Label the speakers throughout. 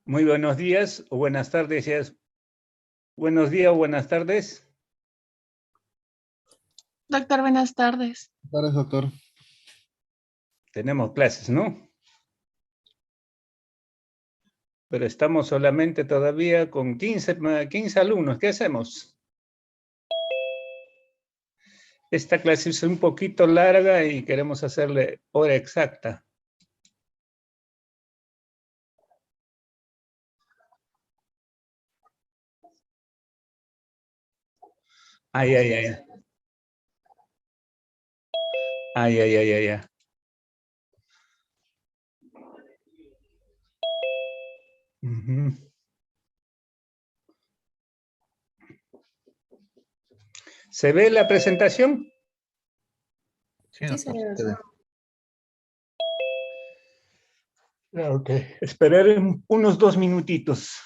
Speaker 1: Muy buenos días o buenas tardes. Buenos días o buenas tardes.
Speaker 2: Doctor, buenas tardes.
Speaker 3: Buenas tardes, doctor.
Speaker 1: Tenemos clases, ¿no? Pero estamos solamente todavía con 15 alumnos. ¿Qué hacemos? Esta clase es un poquito larga y queremos hacerle hora exacta. Ay. ¿Se ve la presentación?
Speaker 3: Sí,
Speaker 2: señor.
Speaker 1: Ok, esperar unos 2 minutitos.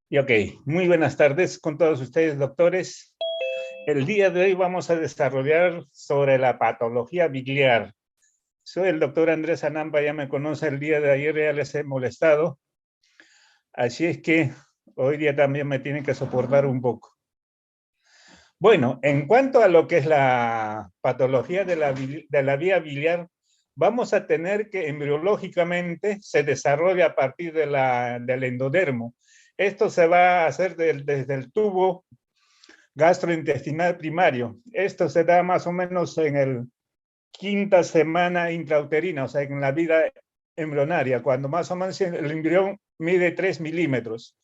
Speaker 1: Y ok, muy buenas tardes con todos ustedes, doctores. El día de hoy vamos a desarrollar sobre la patología biliar. Soy el doctor Andrés Anamba, ya me conoce, el día de ayer ya les he molestado. Así es que hoy día también me tienen que soportar un poco. Bueno, en cuanto a lo que es la patología de la vía biliar, vamos a tener que embriológicamente se desarrolla a partir del endodermo. Esto se va a hacer desde el tubo gastrointestinal primario. Esto se da más o menos en el quinta semana intrauterina, o sea, en la vida embrionaria, cuando más o menos el embrión mide 3 milímetros.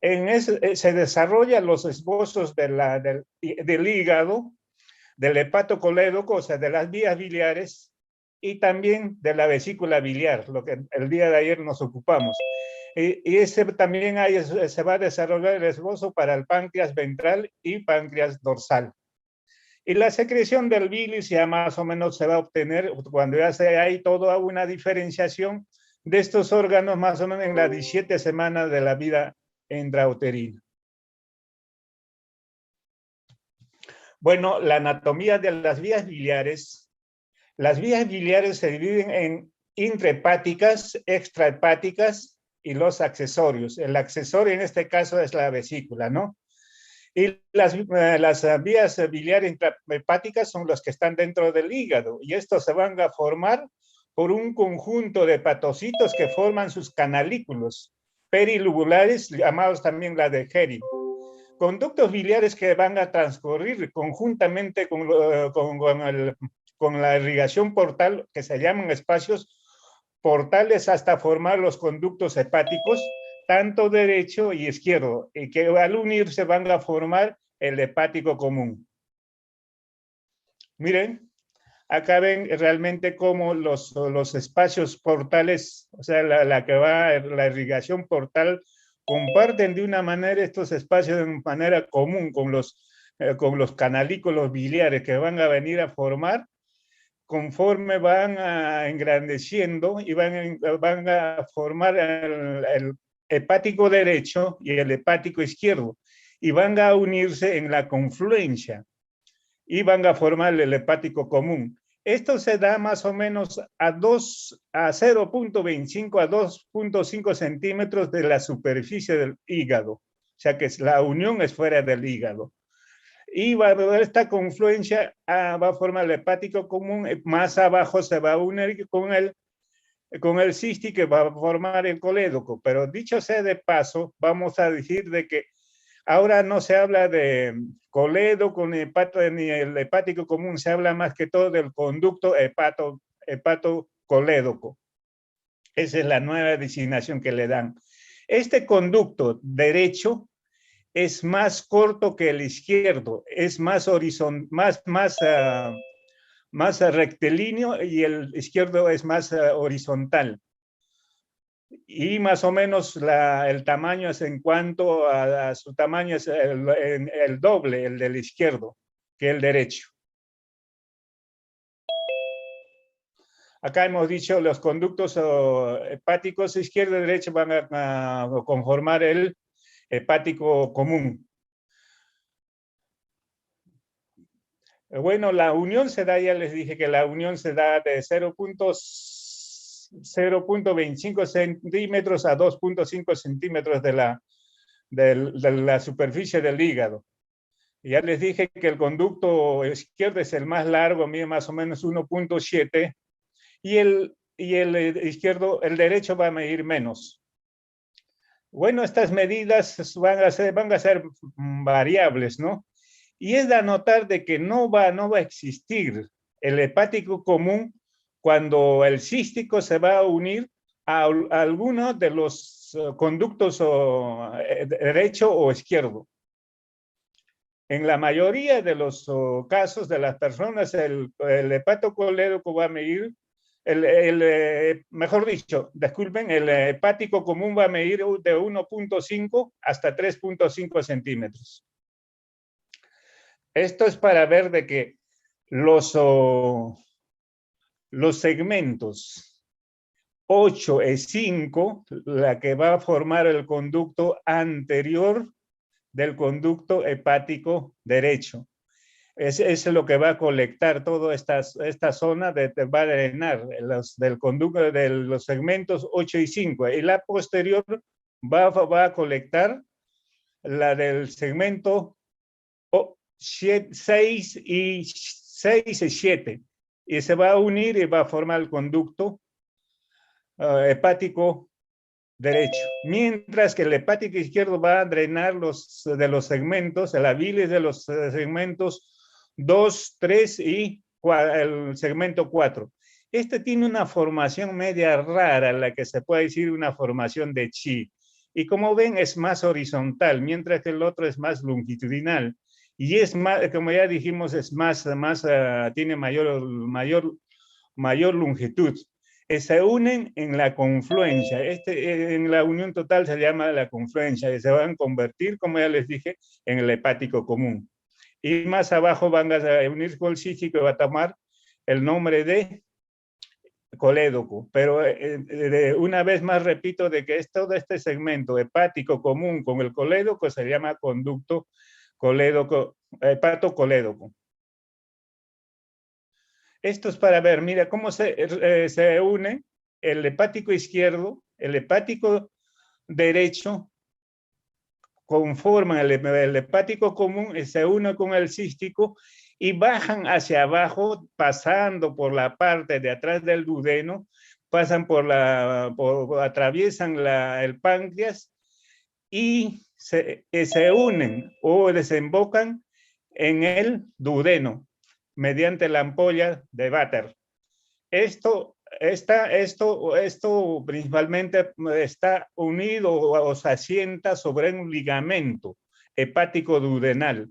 Speaker 1: Se desarrollan los esbozos del hígado, del hepatocolédoco, o sea, de las vías biliares, y también de la vesícula biliar, lo que el día de ayer nos ocupamos. Y también se va a desarrollar el esbozo para el páncreas ventral y páncreas dorsal. Y la secreción del bilis ya más o menos se va a obtener cuando ya hay toda una diferenciación de estos órganos más o menos en las 17 semanas de la vida intrauterina. Bueno, la anatomía de las vías biliares se dividen en intrahepáticas, extrahepáticas y los accesorios. El accesorio en este caso es la vesícula, ¿no? Y las vías biliares intrahepáticas son los que están dentro del hígado y estos se van a formar por un conjunto de hepatocitos que forman sus canalículos perilobulares, llamados también la de Heri. Conductos biliares que van a transcurrir conjuntamente con la irrigación portal, que se llaman espacios portales, hasta formar los conductos hepáticos, tanto derecho y izquierdo, y que al unirse van a formar el hepático común. Miren, acá ven realmente cómo los espacios portales, o sea, la irrigación portal, comparten de una manera estos espacios de manera común con los canalículos biliares que van a venir a formar conforme van engrandeciendo y van a formar el hepático derecho y el hepático izquierdo y van a unirse en la confluencia y van a formar el hepático común. Esto se da más o menos a 0.25 a 2.5 centímetros de la superficie del hígado. O sea que la unión es fuera del hígado. Y va a haber esta confluencia, va a formar el hepático común, más abajo se va a unir con el cístico que va a formar el colédoco. Pero dicho sea de paso, vamos a decir de que ahora no se habla de colédoco ni el hepático común, se habla más que todo del conducto hepatocolédoco. Esa es la nueva designación que le dan. Este conducto derecho es más corto que el izquierdo, es más rectilíneo y el izquierdo es más horizontal. Y más o menos el tamaño es en cuanto a su tamaño es el doble, el del izquierdo, que el derecho. Acá hemos dicho los conductos hepáticos izquierdo y derecho van a conformar el hepático común. Bueno, la unión se da, ya les dije que la unión se da de 0.25 centímetros a 2.5 centímetros de la superficie del hígado. Ya les dije que el conducto izquierdo es el más largo, mide más o menos 1.7 y el izquierdo, el derecho va a medir menos. Bueno, estas medidas van a ser variables, ¿no? Y es de anotar de que no va a existir el hepático común cuando el cístico se va a unir a alguno de los conductos derecho o izquierdo. En la mayoría de los casos de las personas, el hepatocolédoco va a medir, mejor dicho, disculpen, el hepático común va a medir de 1.5 hasta 3.5 centímetros. Esto es para ver de que los segmentos 8 y 5, la que va a formar el conducto anterior del conducto hepático derecho. Es lo que va a colectar toda esta zona, va a drenar del conducto de los segmentos 8 y 5. Y la posterior va a colectar la del segmento 6 y 7 y se va a unir y va a formar el conducto hepático derecho, mientras que el hepático izquierdo va a drenar de los segmentos, la bilis de los segmentos 2, 3 y el segmento 4. Este tiene una formación media rara, la que se puede decir una formación de chi, y como ven es más horizontal, mientras que el otro es más longitudinal. Y es más, como ya dijimos, es tiene mayor longitud. Se unen en la confluencia. En la unión total se llama la confluencia y se van a convertir, como ya les dije, en el hepático común. Y más abajo van a unirse con el cístico y va a tomar el nombre de colédoco. Pero una vez más repito de que es todo este segmento hepático común con el colédoco se llama conducto colédoco hepatocolédoco. Esto es para ver, mira cómo se une el hepático izquierdo, el hepático derecho, conforman el hepático común y se une con el cístico y bajan hacia abajo, pasando por la parte de atrás del duodeno, pasan atraviesan el páncreas y se unen o desembocan en el duodeno mediante la ampolla de Vater. Esto principalmente está unido o se asienta sobre un ligamento hepático duodenal.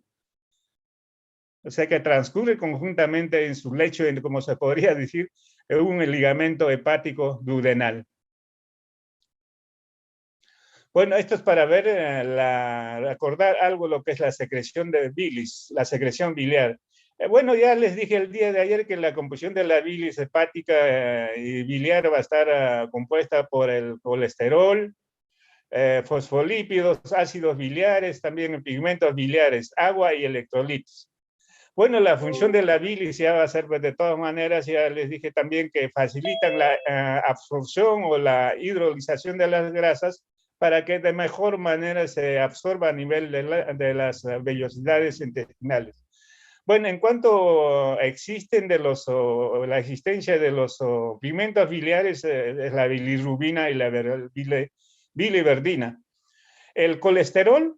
Speaker 1: O sea que transcurre conjuntamente en su lecho, como se podría decir, un ligamento hepático duodenal. Bueno, esto es para ver, recordar algo lo que es la secreción de bilis, la secreción biliar. Bueno, ya les dije el día de ayer que la composición de la bilis hepática y biliar va a estar compuesta por el colesterol, fosfolípidos, ácidos biliares, también pigmentos biliares, agua y electrolitos. Bueno, la función de la bilis ya va a ser, pues, de todas maneras, ya les dije también que facilitan la absorción o la hidrolización de las grasas para que de mejor manera se absorba a nivel de las vellosidades intestinales. Bueno, en cuanto existen la existencia de los pigmentos biliares, es la bilirrubina y la biliverdina. El colesterol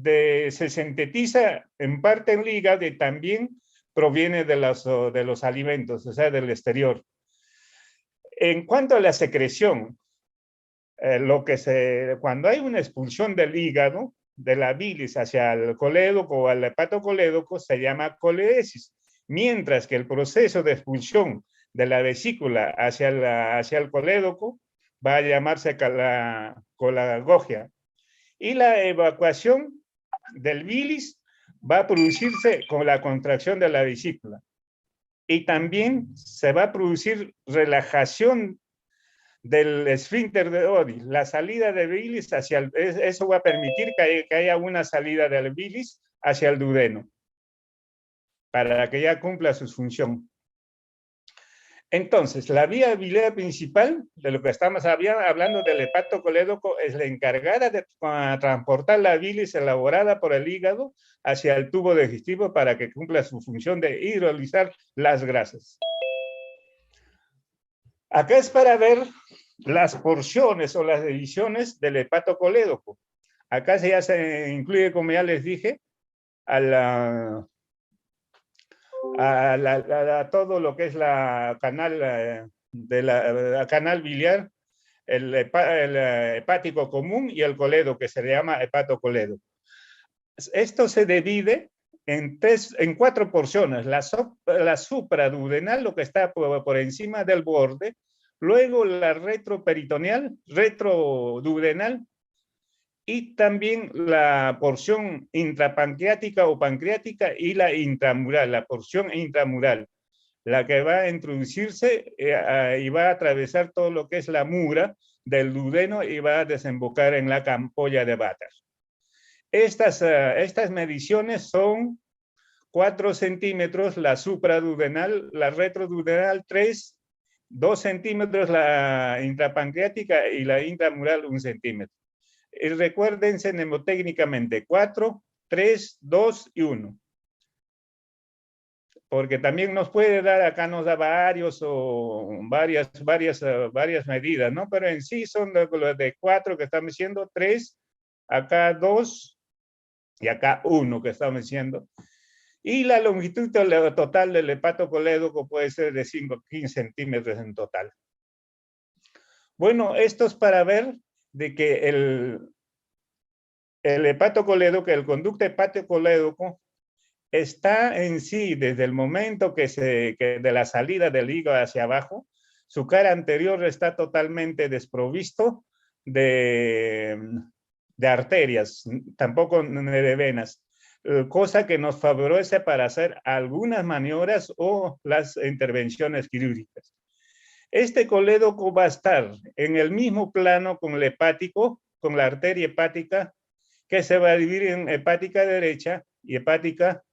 Speaker 1: se sintetiza en parte en el hígado y también proviene de los alimentos, o sea, del exterior. En cuanto a la secreción, cuando hay una expulsión del hígado, de la bilis hacia el colédoco o al hepatocolédoco, se llama coledesis, mientras que el proceso de expulsión de la vesícula hacia el colédoco va a llamarse colagogia. Y la evacuación del bilis va a producirse con la contracción de la vesícula. Y también se va a producir relajación del esfínter de Oddi, la salida de bilis eso va a permitir que haya una salida del bilis hacia el duodeno, para que ya cumpla su función. Entonces, la vía biliar principal, de lo que estamos hablando del hepatocolédoco, es la encargada de transportar la bilis elaborada por el hígado hacia el tubo digestivo para que cumpla su función de hidrolizar las grasas. Acá es para ver las porciones o las divisiones del hepatocolédoco. Acá ya se incluye, como ya les dije, a todo lo que es la canal canal biliar, el hepático común y el colédoco, que se llama hepatocolédoco. Esto se divide en 4 porciones. La supraduodenal, lo que está por encima del borde, luego la retroperitoneal, retroduodenal, y también la porción intrapancreática o pancreática y la intramural, la porción intramural, la que va a introducirse y va a atravesar todo lo que es la mura del duodeno y va a desembocar en la ampolla de Vater. Estas mediciones son 4 centímetros la supraduodenal, la retroduodenal 3, 2 centímetros la intrapancreática y la intramural 1 centímetro. Y recuérdense mnemotécnicamente 4, 3, 2 y 1. Porque también nos puede dar, acá nos da varias medidas, ¿no? Pero en sí son de 4 que estamos diciendo, 3, acá 2 y acá 1 que estamos diciendo. Y la longitud total del hepatocolédoco puede ser de 15 centímetros en total. Bueno, esto es para ver de que el hepatocolédoco, el conducto hepatocolédoco, está en sí, desde el momento que de la salida del hígado hacia abajo, su cara anterior está totalmente desprovisto de arterias, tampoco de venas, cosa que nos favorece para hacer algunas maniobras o las intervenciones quirúrgicas. Este colédoco va a estar en el mismo plano con el hepático, con la arteria hepática, que se va a dividir en hepática derecha y hepática,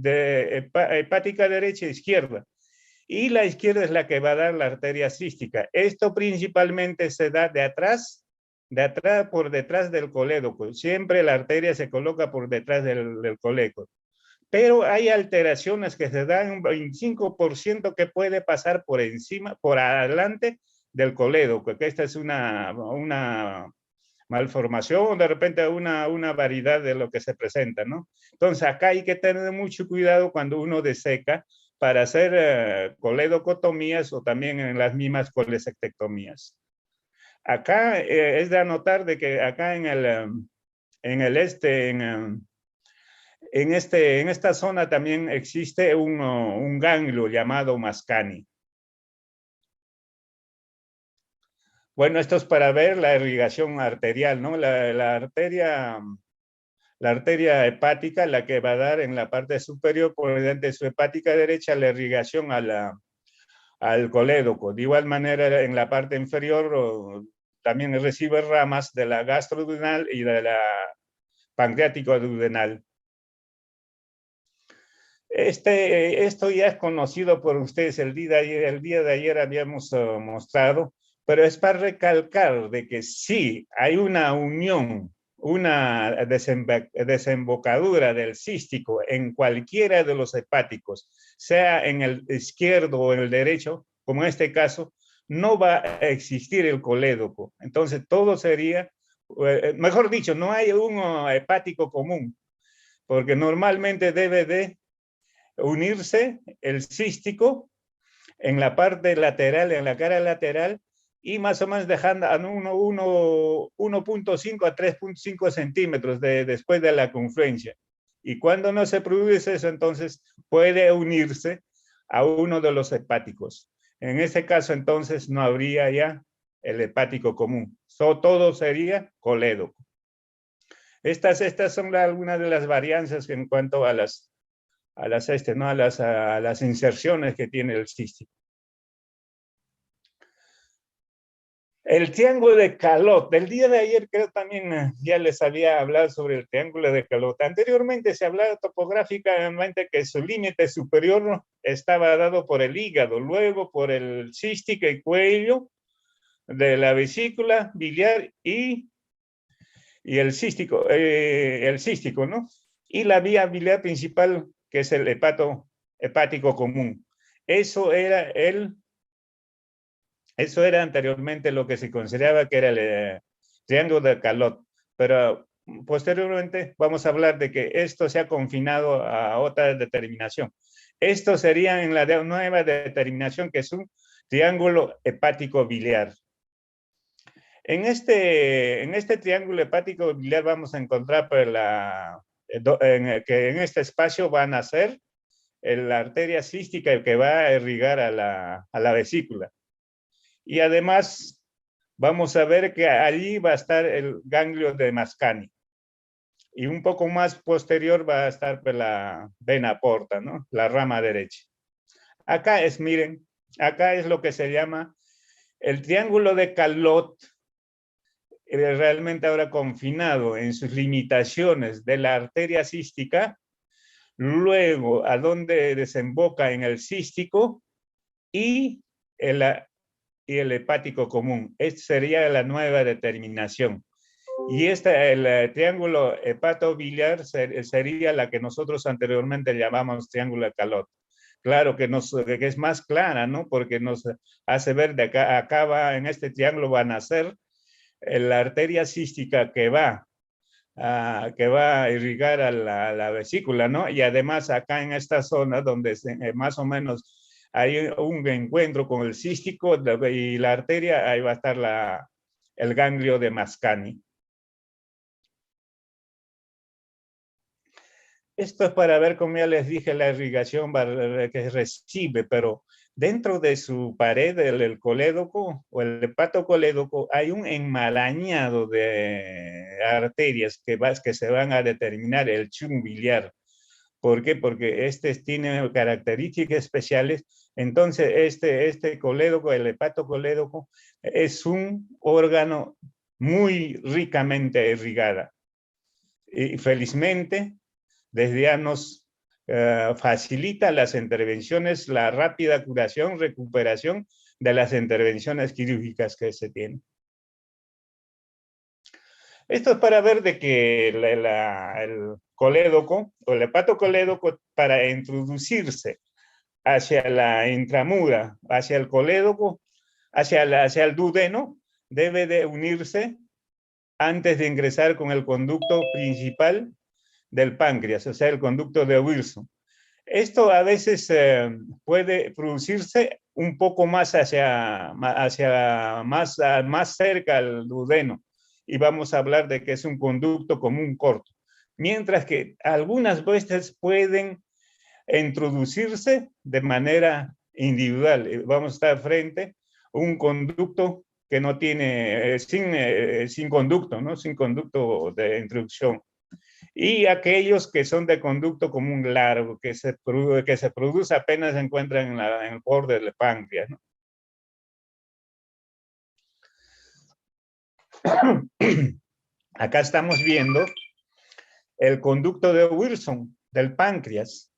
Speaker 1: hepática derecha e izquierda. Y la izquierda es la que va a dar la arteria cística. Esto principalmente se da de atrás por detrás del colédoco. Siempre la arteria se coloca por detrás del colédoco. Pero hay alteraciones que se dan un 25% que puede pasar por encima, por adelante del colédoco, que esta es una malformación, de repente una variedad de lo que se presenta, ¿no? Entonces acá hay que tener mucho cuidado cuando uno deseca para hacer coledocotomías o también en las mismas colecistectomías. Acá es de anotar de que acá en esta zona también existe un ganglio llamado Mascani. Bueno, esto es para ver la irrigación arterial, ¿no? La arteria hepática, la que va a dar en la parte superior, por de su hepática derecha, la irrigación al colédoco. De igual manera, en la parte inferior también recibe ramas de la gastroduodenal y de la pancreático-duodenal. Esto ya es conocido por ustedes, el día de ayer habíamos mostrado, pero es para recalcar de que sí hay una unión, una desembocadura del cístico en cualquiera de los hepáticos, sea en el izquierdo o en el derecho, como en este caso, no va a existir el colédoco. Entonces todo sería, mejor dicho, no hay un hepático común, porque normalmente debe de unirse el cístico en la parte lateral, en la cara lateral, y más o menos dejando a 1.5 a 3.5 centímetros después de la confluencia. Y cuando no se produce eso, entonces puede unirse a uno de los hepáticos. En ese caso, entonces, no habría ya el hepático común. Todo sería colédoco. Estas son algunas de las varianzas en cuanto a las inserciones que tiene el cístico. El triángulo de Calot. Del día de ayer creo también ya les había hablado sobre el triángulo de Calot. Anteriormente se hablaba topográficamente que su límite superior estaba dado por el hígado, luego por el cístico y cuello de la vesícula biliar y el cístico, ¿no? Y la vía biliar principal, que es el hepático común. Eso era anteriormente lo que se consideraba que era el triángulo de Calot, pero posteriormente vamos a hablar de que esto se ha confinado a otra determinación. Esto sería en la nueva determinación, que es un triángulo hepático biliar. En este triángulo hepático biliar vamos a encontrar que en este espacio van a ser la arteria cística que va a irrigar a la vesícula. Y además vamos a ver que allí va a estar el ganglio de Mascani. Y un poco más posterior va a estar la vena porta, ¿no? La rama derecha. Miren, acá es lo que se llama el triángulo de Calot, realmente ahora confinado en sus limitaciones de la arteria cística, luego a donde desemboca en el cístico y el hepático común. Esta sería la nueva determinación. Y el triángulo hepatobiliar sería la que nosotros anteriormente llamamos triángulo de Calot. Claro que es más clara, ¿no? Porque nos hace ver de acá en este triángulo van a ser la arteria cística que va a irrigar a la vesícula, ¿no? Y además acá en esta zona donde más o menos hay un encuentro con el cístico y la arteria, ahí va a estar el ganglio de Mascani. Esto es para ver, como ya les dije, la irrigación que recibe, pero dentro de su pared del colédoco o el hepatocolédoco hay un enmarañado de arterias que se van a determinar el chum biliar. ¿Por qué? Porque tiene características especiales. Entonces, este colédoco, el hepatocolédoco, es un órgano muy ricamente irrigado. Y felizmente, desde ya nos facilita las intervenciones, la rápida curación, recuperación de las intervenciones quirúrgicas que se tienen. Esto es para ver de que el colédoco o el hepatocolédoco, para introducirse hacia la intramura, hacia el colédoco, hacia el duodeno, debe de unirse antes de ingresar con el conducto principal del páncreas, o sea, el conducto de Wilson. Esto a veces puede producirse un poco más más cerca al duodeno, y vamos a hablar de que es un conducto común corto, mientras que algunas veces pueden introducirse de manera individual. Vamos a estar frente a un conducto que no tiene, sin conducto, ¿no? Sin conducto de introducción. Y aquellos que son de conducto común largo, que se produce apenas se encuentran en el borde del páncreas, ¿no? Acá estamos viendo el conducto de Wilson del páncreas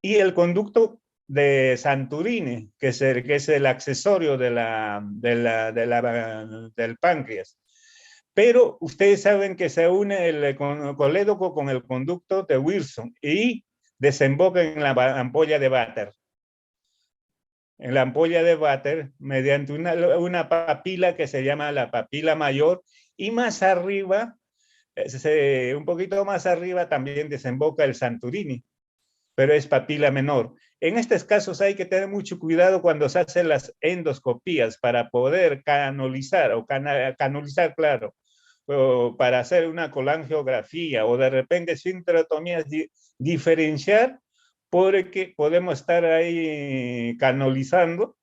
Speaker 1: y el conducto de Santorini, que es el accesorio del páncreas. Pero ustedes saben que se une el colédoco con el conducto de Wilson y desemboca en la ampolla de Vater. En la ampolla de Vater, mediante una papila que se llama la papila mayor, y más arriba, un poquito más arriba, también desemboca el Santorini, pero es papila menor. En estos casos hay que tener mucho cuidado cuando se hacen las endoscopías para poder canalizar, claro, o para hacer una colangiografía o de repente esfincterotomías, diferenciar, porque podemos estar ahí canalizando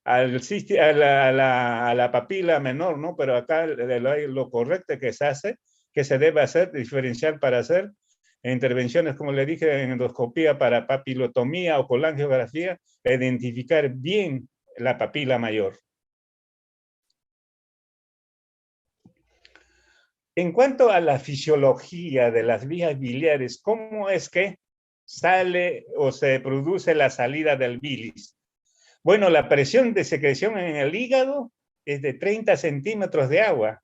Speaker 1: a la papila menor, ¿no? Pero acá lo correcto que se hace, que se debe hacer, diferenciar para hacer intervenciones, como le dije, en endoscopía para papilotomía o colangiografía, identificar bien la papila mayor. En cuanto a la fisiología de las vías biliares, ¿cómo es que sale o se produce la salida del bilis? Bueno, la presión de secreción en el hígado es de 30 centímetros de agua.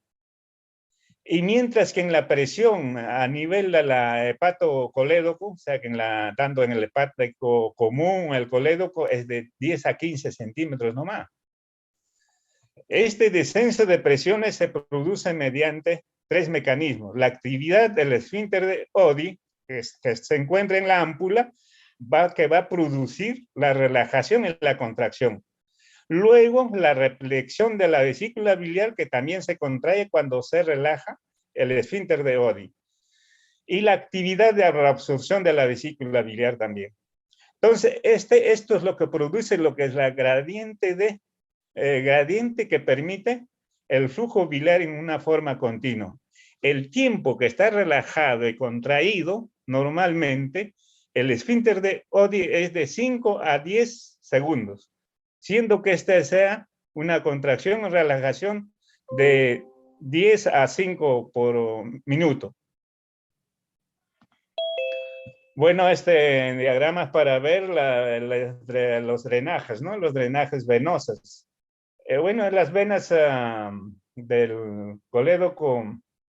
Speaker 1: Y mientras que en la presión a nivel de la hepatocolédoco, o sea, que tanto en el hepático común, el colédoco, es de 10 a 15 centímetros nomás. Este descenso de presiones se produce mediante 3 mecanismos. La actividad del esfínter de Oddi, que se encuentra en la ámpula, que va a producir la relajación y la contracción. Luego, la reflexión de la vesícula biliar, que también se contrae cuando se relaja el esfínter de Oddi. Y la actividad de reabsorción de la vesícula biliar también. Entonces, esto es lo que produce lo que es la gradiente que permite el flujo biliar en una forma continua. El tiempo que está relajado y contraído, normalmente, el esfínter de Oddi es de 5 a 10 segundos, siendo que esta sea una contracción o relajación de 10 a 5 por minuto. Bueno, este diagrama es para ver los drenajes, ¿no? Los drenajes venosos. Bueno, las venas del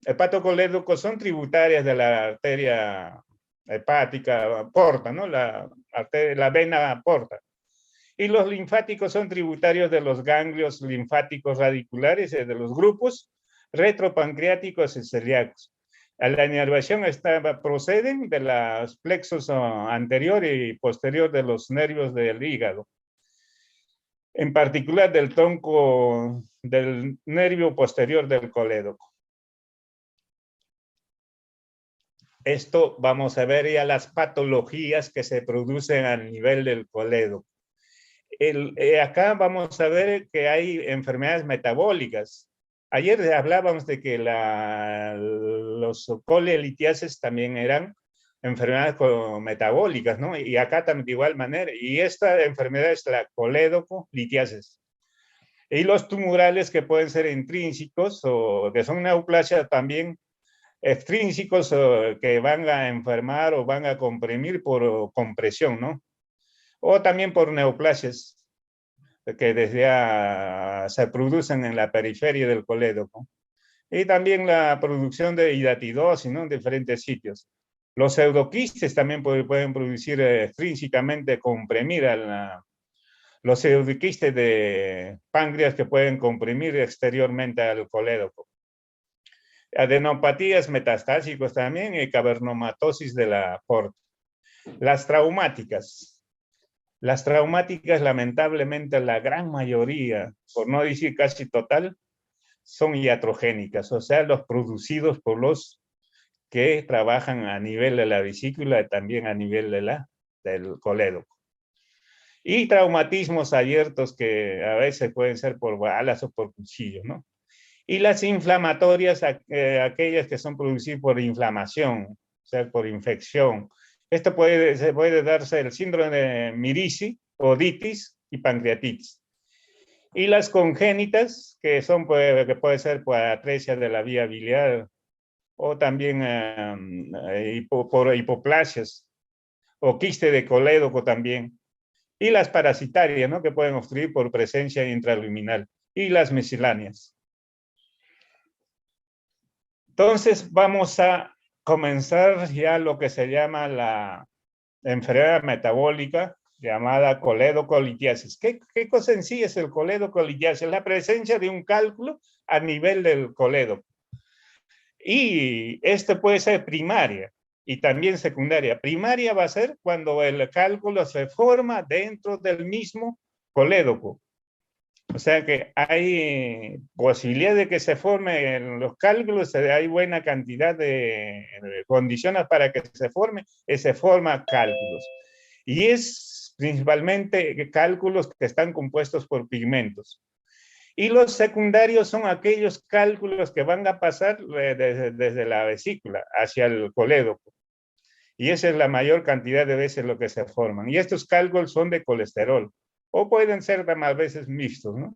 Speaker 1: hepatocolédoco son tributarias de la arteria hepática porta, ¿no? La vena porta. Y los linfáticos son tributarios de los ganglios linfáticos radiculares, de los grupos retropancreáticos y celíacos. La inervación procede de los plexos anterior y posterior de los nervios del hígado, en particular del tronco del nervio posterior del colédoco. Esto vamos a ver ya las patologías que se producen a nivel del colédoco. Acá vamos a ver que hay enfermedades metabólicas. Ayer hablábamos de que los colelitiases también eran enfermedades metabólicas, ¿no? Y acá también de igual manera. Y esta enfermedad es la colédoco-litiasis. Y los tumorales que pueden ser intrínsecos o que son neoplasia también extrínsecos que van a enfermar o van a comprimir por compresión, ¿no? O también por neoplasias que se producen en la periferia del colédoco. Y también la producción de hidatidosis, ¿no? En diferentes sitios. Los pseudoquistes también pueden producir extrínsecamente, comprimir los pseudoquistes de páncreas que pueden comprimir exteriormente al colédoco. Adenopatías metastásicos también y cavernomatosis de la aorta. Las traumáticas. Las traumáticas, lamentablemente, la gran mayoría, por no decir casi total, son iatrogénicas, o sea, los producidos por los que trabajan a nivel de la vesícula y también a nivel del colédoco. Y traumatismos abiertos que a veces pueden ser por balas o por cuchillo, ¿no? Y las inflamatorias, aquellas que son producidas por inflamación, o sea, por infección. Esto puede darse el síndrome de Mirici, oditis y pancreatitis. Y las congénitas, que puede ser por atresia de la vía biliar o también por hipoplasias o quiste de colédoco también. Y las parasitarias, ¿no? Que pueden obstruir por presencia intraluminal. Y las misceláneas. Entonces vamos a comenzar ya lo que se llama la enfermedad metabólica llamada coledocolitiasis. ¿Qué cosa en sí es el coledocolitiasis? La presencia de un cálculo a nivel del colédoco. Y este puede ser primaria y también secundaria. Primaria va a ser cuando el cálculo se forma dentro del mismo colédoco. O sea que hay posibilidad de que se formen los cálculos, hay buena cantidad de condiciones para que se forman cálculos. Y es principalmente cálculos que están compuestos por pigmentos. Y los secundarios son aquellos cálculos que van a pasar desde la vesícula hacia el colédoco. Y esa es la mayor cantidad de veces lo que se forman. Y estos cálculos son de colesterol. O pueden ser a veces mixtos, ¿no?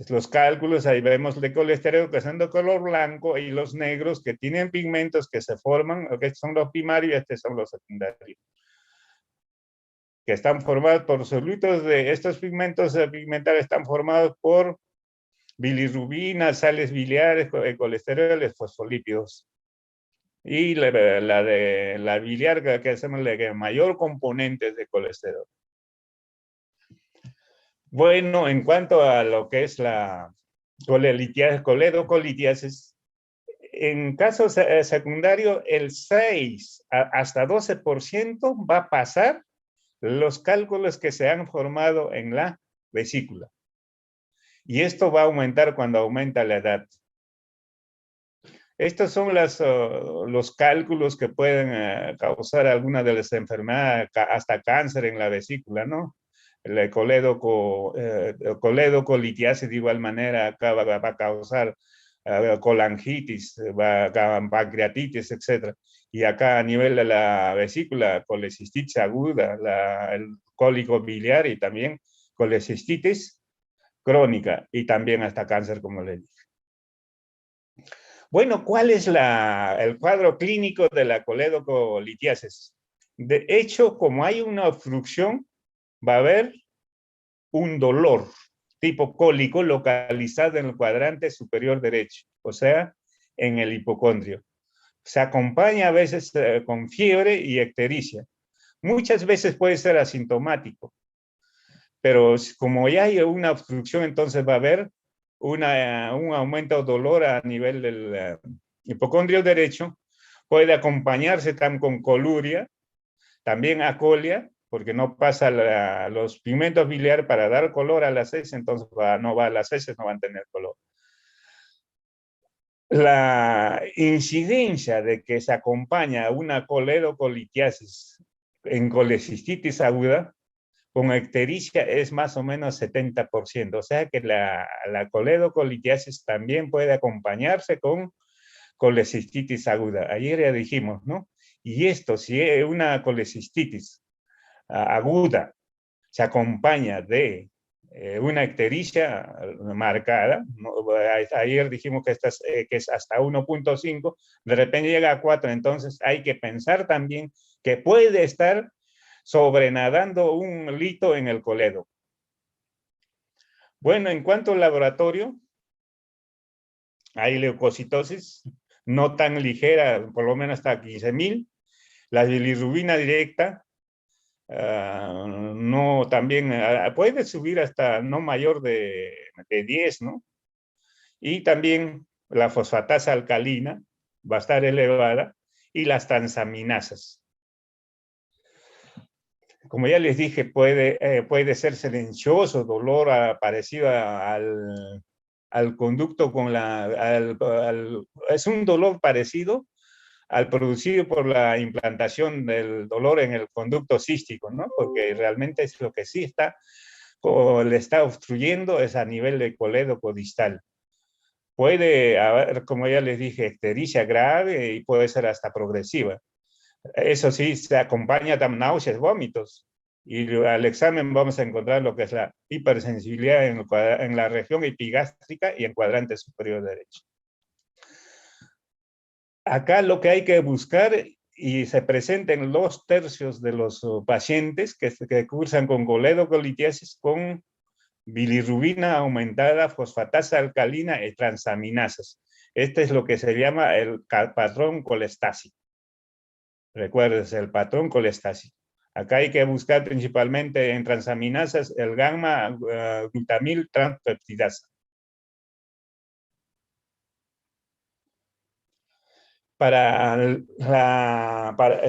Speaker 1: Los cálculos, ahí vemos de colesterol que son de color blanco y los negros que tienen pigmentos que se forman, que son los primarios y estos son los secundarios. Que están formados por solutos de estos pigmentos pigmentales, están formados por bilirrubinas, sales biliares, colesteroles, fosfolípidos. Y la biliar que hacemos la mayor componente de colesterol. Bueno, en cuanto a lo que es la coledocolitiasis, en casos secundarios, el 6 hasta 12% va a pasar los cálculos que se han formado en la vesícula. Y esto va a aumentar cuando aumenta la edad. Estos son los cálculos que pueden causar alguna de las enfermedades, hasta cáncer en la vesícula, ¿no? El coledocolitiasis de igual manera acá va a causar colangitis, pancreatitis, etc. Y acá a nivel de la vesícula, colecistitis aguda, el cólico biliar y también colecistitis crónica y también hasta cáncer, como le dije. Bueno, ¿cuál es el cuadro clínico de la coledocolitiasis? De hecho, como hay una obstrucción, va a haber un dolor tipo cólico localizado en el cuadrante superior derecho, o sea, en el hipocondrio. Se acompaña a veces con fiebre y ictericia. Muchas veces puede ser asintomático, pero como ya hay una obstrucción, entonces va a haber un aumento de dolor a nivel del hipocondrio derecho. Puede acompañarse también con coluria, también acolia, porque no pasa los pigmentos biliares para dar color a las heces, entonces las heces no van a tener color. La incidencia de que se acompaña a una coledocolitiasis en colecistitis aguda con ictericia es más o menos 70%. O sea que la coledocolitiasis también puede acompañarse con colecistitis aguda. Ayer ya dijimos, ¿no? Y esto, si es una colecistitis aguda, se acompaña de una ictericia marcada, ¿no? Ayer dijimos que es hasta 1.5, de repente llega a 4, entonces hay que pensar también que puede estar sobrenadando un lito en el colédoco. Bueno, en cuanto al laboratorio, hay leucocitosis, no tan ligera, por lo menos hasta 15.000. La bilirrubina directa, no también, puede subir hasta no mayor de 10, ¿no? Y también la fosfatasa alcalina va a estar elevada y las transaminasas. Como ya les dije, puede ser silencioso, dolor parecido al conducto es un dolor parecido al producido por la implantación del dolor en el conducto cístico, ¿no? Porque realmente es lo que sí le está obstruyendo es a nivel de colédoco distal. Puede haber, como ya les dije, ictericia grave y puede ser hasta progresiva. Eso sí, se acompaña también náuseas, vómitos. Y al examen vamos a encontrar lo que es la hipersensibilidad en la región epigástrica y en cuadrante superior derecho. Acá lo que hay que buscar, y se presenta en 2/3 de los pacientes que cursan con coledocolitis con bilirrubina aumentada, fosfatasa alcalina y transaminasas. Este es lo que se llama el patrón colestásico. Recuerden, el patrón colestásico. Acá hay que buscar principalmente en transaminasas el gamma glutamil transpeptidasa.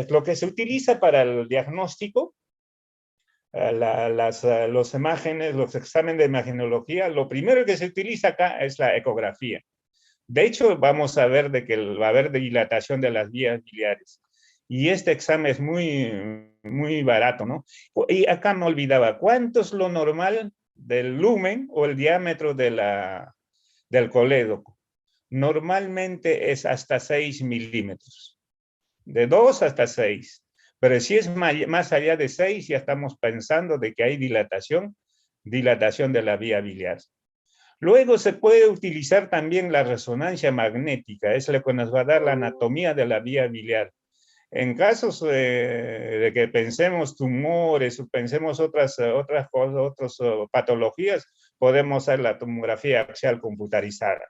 Speaker 1: Lo que se utiliza para el diagnóstico, los imágenes, los exámenes de imagenología, lo primero que se utiliza acá es la ecografía. De hecho, vamos a ver de que va a haber dilatación de las vías biliares. Y este examen es muy barato, ¿no? Y acá me olvidaba, ¿cuánto es lo normal del lumen o el diámetro del colédoco? Normalmente es hasta 6 milímetros, de 2 hasta 6. Pero si es más allá de 6, ya estamos pensando de que hay dilatación de la vía biliar. Luego se puede utilizar también la resonancia magnética, es lo que nos va a dar la anatomía de la vía biliar. En casos de que pensemos tumores o pensemos otras patologías, podemos hacer la tomografía axial computarizada.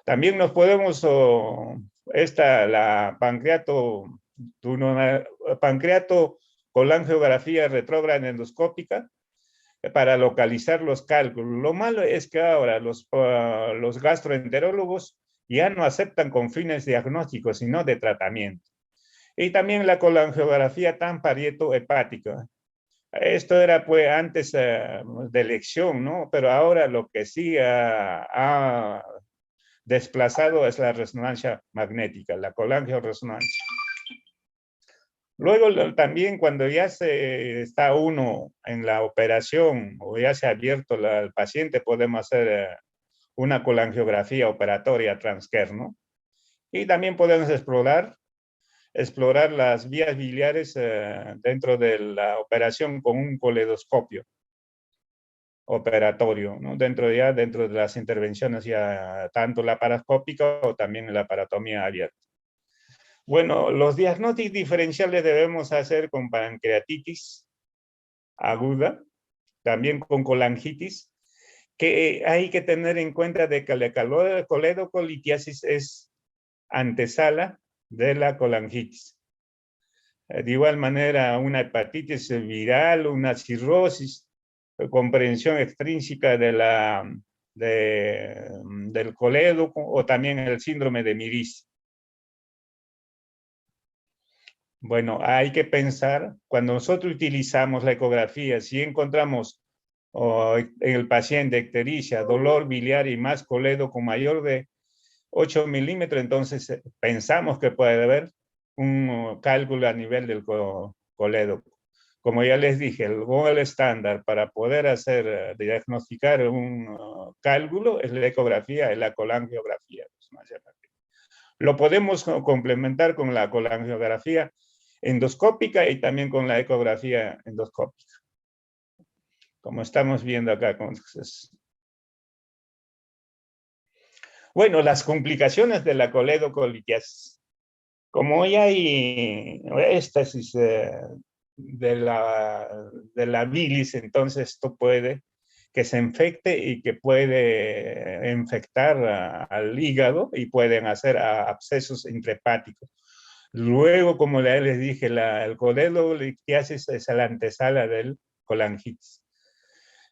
Speaker 1: También nos podemos, la pancreato colangiografía retrógrada endoscópica, para localizar los cálculos. Lo malo es que ahora los gastroenterólogos ya no aceptan con fines diagnósticos, sino de tratamiento. Y también la colangiografía tamparieto hepática. Esto era pues antes de elección, ¿no? Pero ahora lo que sí ha desplazado es la resonancia magnética, la colangioresonancia. Luego también cuando ya está uno en la operación o ya se ha abierto al paciente, podemos hacer una colangiografía operatoria transquer, ¿no? Y también podemos explorar las vías biliares dentro de la operación con un coledoscopio operatorio, ¿no? Dentro de las intervenciones ya tanto laparoscópica o también la paratomía abierta. Bueno, los diagnósticos diferenciales debemos hacer con pancreatitis aguda, también con colangitis, que hay que tener en cuenta de que la coledocolitiasis es antesala de la colangitis. De igual manera, una hepatitis viral, una cirrosis, comprensión extrínseca del colédoco o también el síndrome de Miris. Bueno, hay que pensar, cuando nosotros utilizamos la ecografía, si encontramos en el paciente ictericia, dolor biliar y más colédoco mayor de 8 milímetros, entonces pensamos que puede haber un cálculo a nivel del colédoco. Como ya les dije, el gol estándar para poder diagnosticar un cálculo es la ecografía y la colangiografía. Lo podemos complementar con la colangiografía endoscópica y también con la ecografía endoscópica. como estamos viendo acá. Bueno, las complicaciones de la coledocolitis. Como ya hay éstasis de la bilis, entonces esto puede que se infecte y que puede infectar al hígado y pueden hacer abscesos intrahepáticos. Luego, como ya les dije, el coledolitiasis es la antesala del colangitis.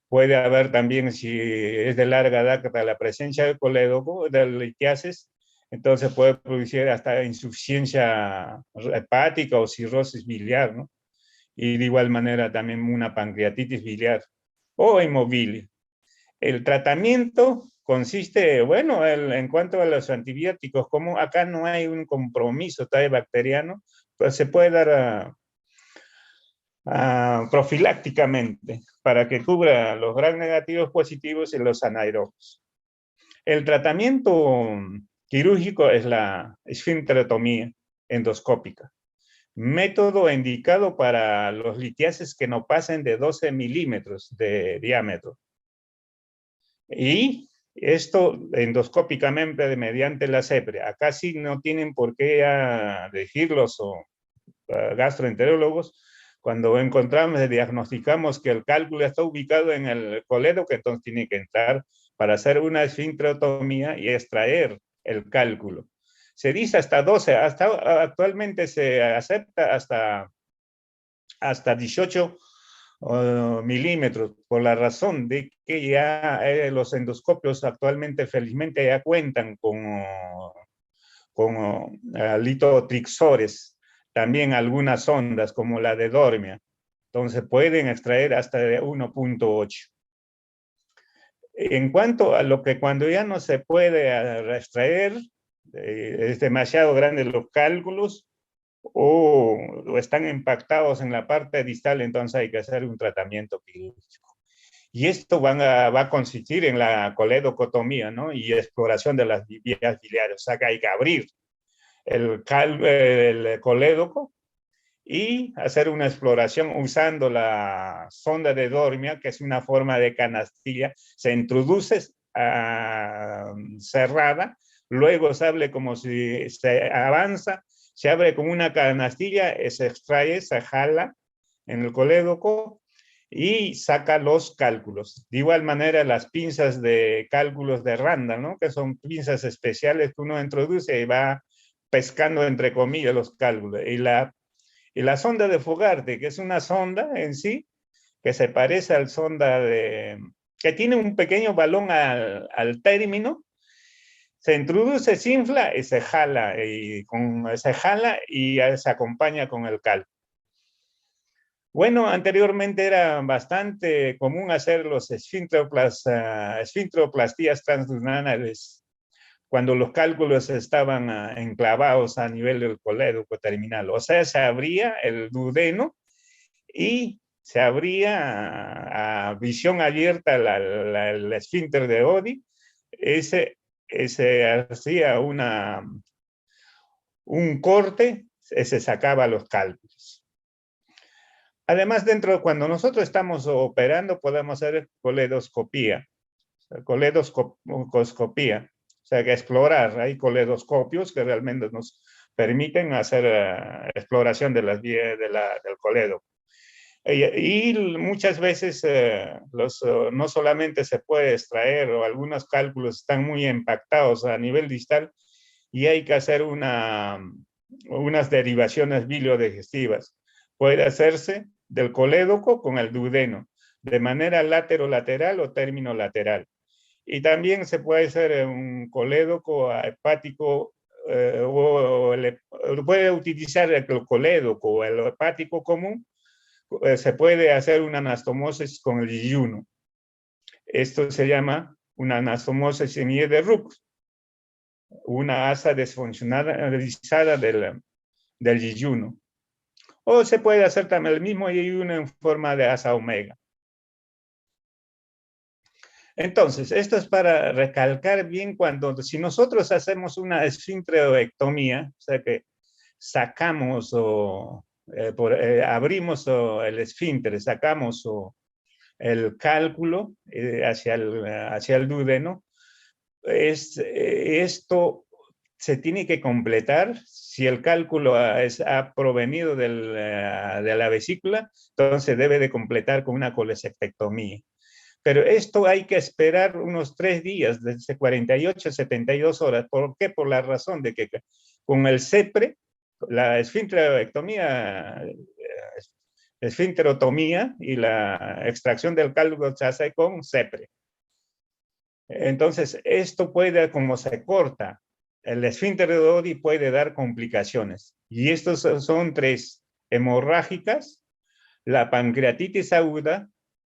Speaker 1: Puede haber también, si es de larga data, la presencia de coledolitiasis, entonces puede producir hasta insuficiencia hepática o cirrosis biliar, ¿no? Y de igual manera también una pancreatitis biliar o hemobilia. El tratamiento consiste, bueno, en cuanto a los antibióticos, como acá no hay un compromiso tal bacteriano, pues se puede dar profilácticamente para que cubra los gram negativos positivos y los anaerobios. El tratamiento quirúrgico es la esfincterotomía endoscópica, método indicado para los litiases que no pasen de 12 milímetros de diámetro. Y esto endoscópicamente mediante la CEPRE. Acá sí no tienen por qué decir los gastroenterólogos. Cuando encontramos, diagnosticamos que el cálculo está ubicado en el coledo, que entonces tiene que entrar para hacer una esfincterotomía y extraer el cálculo. Se dice hasta 12, actualmente se acepta hasta 18 milímetros, por la razón de que ya los endoscopios actualmente felizmente ya cuentan con litotrixores, también algunas sondas como la de Dormia, entonces pueden extraer hasta 1.8. En cuanto a lo que cuando ya no se puede extraer, es demasiado grande los cálculos, o están impactados en la parte distal, entonces hay que hacer un tratamiento quirúrgico. Y esto va a consistir en la coledocotomía, ¿no? Y exploración de las vías biliares. O sea que hay que abrir el colédoco y hacer una exploración usando la sonda de Dormia, que es una forma de canastilla. Se introduce cerrada, luego se abre como si se avanza, se abre con una canastilla, se extrae, se jala en el colédoco y saca los cálculos. De igual manera, las pinzas de cálculos de Randall, ¿no? Que son pinzas especiales que uno introduce y va pescando, entre comillas, los cálculos. Y la sonda de Fogarty, que es una sonda en sí, que se parece al sonda que tiene un pequeño balón al término, se introduce, se infla y se jala, y se acompaña con el cálculo. Bueno, anteriormente era bastante común hacer los esfincteroplastías transduodenales cuando los cálculos estaban enclavados a nivel del colédoco terminal. O sea, se abría el duodeno y se abría a visión abierta el esfínter de Oddi. Ese hacía un corte, se sacaba los cálculos. Además, cuando nosotros estamos operando, podemos hacer coledoscopía. Coledoscopía. O sea, que explorar. Hay coledoscopios que realmente nos permiten hacer exploración de las vías del coledo. Y muchas veces no solamente se puede extraer, o algunos cálculos están muy impactados a nivel distal y hay que hacer unas derivaciones biliodigestivas. Puede hacerse del colédoco con el duodeno, de manera lateral o término lateral. Y también se puede hacer un colédoco hepático, puede utilizar el colédoco o el hepático común. Se puede hacer una anastomosis con el yeyuno. Esto se llama una anastomosis de Rook, una asa desfuncionalizada del yeyuno. O se puede hacer también el mismo yeyuno en forma de asa omega. Entonces, esto es para recalcar bien si nosotros hacemos una esfincterotomía, o sea que sacamos abrimos el esfínter, sacamos el cálculo hacia el duodeno. Esto se tiene que completar. Si el cálculo ha provenido de la vesícula, entonces debe de completar con una colecistectomía. Pero esto hay que esperar unos 3 días, desde 48 a 72 horas. ¿Por qué? Por la razón de que con el CEPRE, la esfínterotomía y la extracción del cálculo se hace con CEPRE. Entonces, esto puede, como se corta el esfínter de Oddi, puede dar complicaciones. Y estos son 3: hemorrágicas, la pancreatitis aguda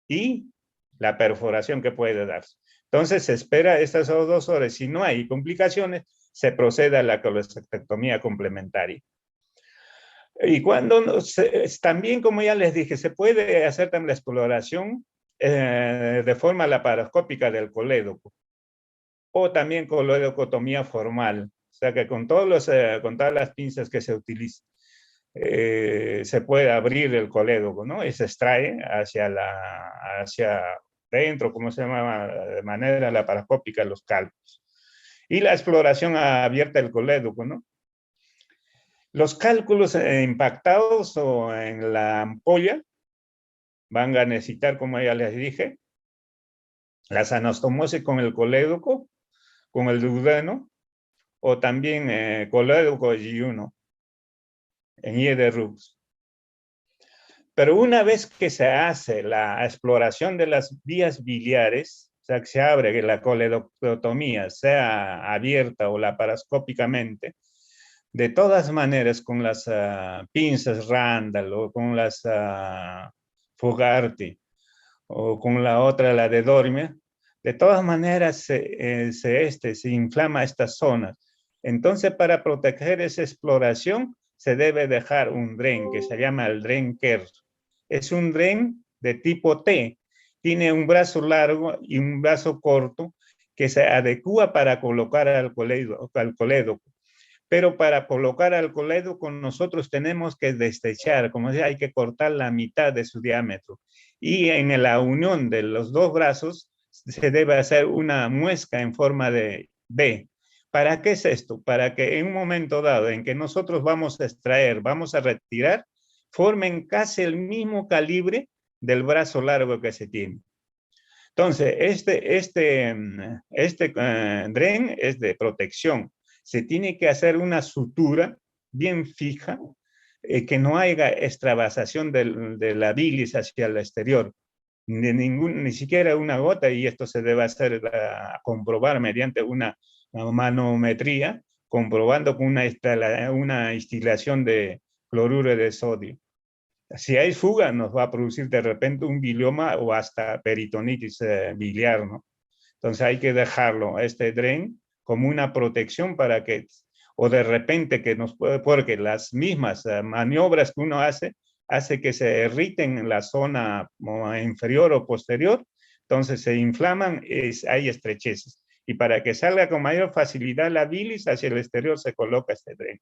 Speaker 1: y la perforación que puede darse. Entonces, se espera estas 2 horas. Si no hay complicaciones, se procede a la colecistectomía complementaria. Y también, como ya les dije, se puede hacer también la exploración de forma laparoscópica del colédoco, o también colédocotomía formal, o sea que con todas las pinzas que se utilizan, se puede abrir el colédoco, ¿no? Y se extrae hacia dentro, como se llama, de manera laparoscópica, los cálculos. Y la exploración abierta del colédoco, ¿no? Los cálculos impactados o en la ampolla van a necesitar, como ya les dije, las anastomosis con el colédoco, con el duodeno, o también colédoco G1 en I de Rux. Pero una vez que se hace la exploración de las vías biliares, o sea, que se abre la coledotomía, sea abierta o laparoscópicamente, de todas maneras, con las pinzas Randall o con las Fogarty o con la otra, la de Dormia, de todas maneras se inflama esta zona. Entonces, para proteger esa exploración, se debe dejar un dren que se llama el dren Kerr. Es un dren de tipo T. Tiene un brazo largo y un brazo corto que se adecua para colocar al colédoco. Pero para colocar al colédoco nosotros tenemos que destechar, como decía, hay que cortar la mitad de su diámetro. Y en la unión de los 2 brazos se debe hacer una muesca en forma de B. ¿Para qué es esto? Para que en un momento dado en que nosotros vamos a extraer, vamos a retirar, formen casi el mismo calibre del brazo largo que se tiene. Entonces, este dren es de protección. Se tiene que hacer una sutura bien fija, que no haya extravasación de la bilis hacia el exterior, ni siquiera una gota, y esto se debe hacer comprobar mediante una manometría, comprobando con una instilación de cloruro de sodio. Si hay fuga, nos va a producir de repente un bilioma o hasta peritonitis biliar, ¿no? Entonces hay que dejarlo, este dren, como una protección para que, o de repente que nos puede, porque las mismas maniobras que uno hace que se irriten en la zona inferior o posterior, entonces se inflaman, hay estrecheces. Y para que salga con mayor facilidad la bilis hacia el exterior se coloca este dren.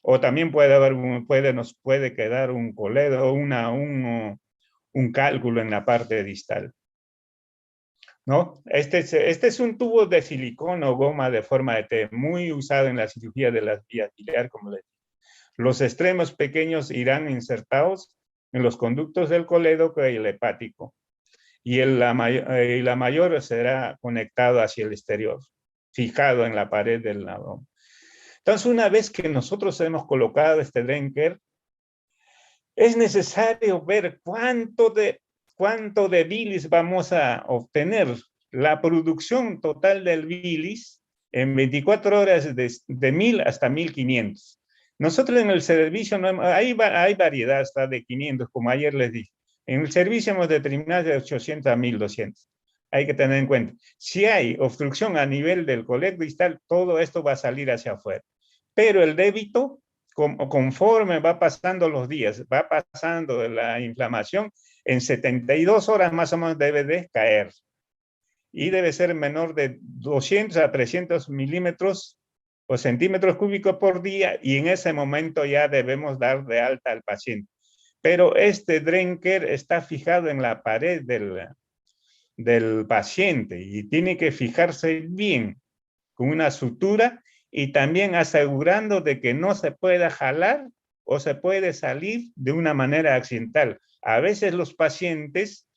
Speaker 1: O también nos puede quedar un coledo, un cálculo en la parte distal, ¿no? Este es un tubo de silicona o goma de forma de T, muy usado en la cirugía de las vías biliares, como les digo. Los extremos pequeños irán insertados en los conductos del colédoco y el hepático, y la mayor será conectado hacia el exterior, fijado en la pared del abdomen. Entonces, una vez que nosotros hemos colocado este dren Kerr, es necesario ver cuánto de bilis vamos a obtener. La producción total del bilis en 24 horas de 1000 hasta 1500. Nosotros en el servicio, hay variedad hasta de 500, como ayer les dije. En el servicio hemos determinado de 800 a 1200. Hay que tener en cuenta. Si hay obstrucción a nivel del colecto distal, todo esto va a salir hacia afuera. Pero el débito, conforme va pasando los días, va pasando la inflamación, en 72 horas más o menos debe de caer. Y debe ser menor de 200 a 300 milímetros o centímetros cúbicos por día, y en ese momento ya debemos dar de alta al paciente. pero este drenker está fijado en la pared del paciente y tiene que fijarse bien con una sutura y también asegurando de que no se pueda jalar o se puede salir de una manera accidental. A veces los pacientes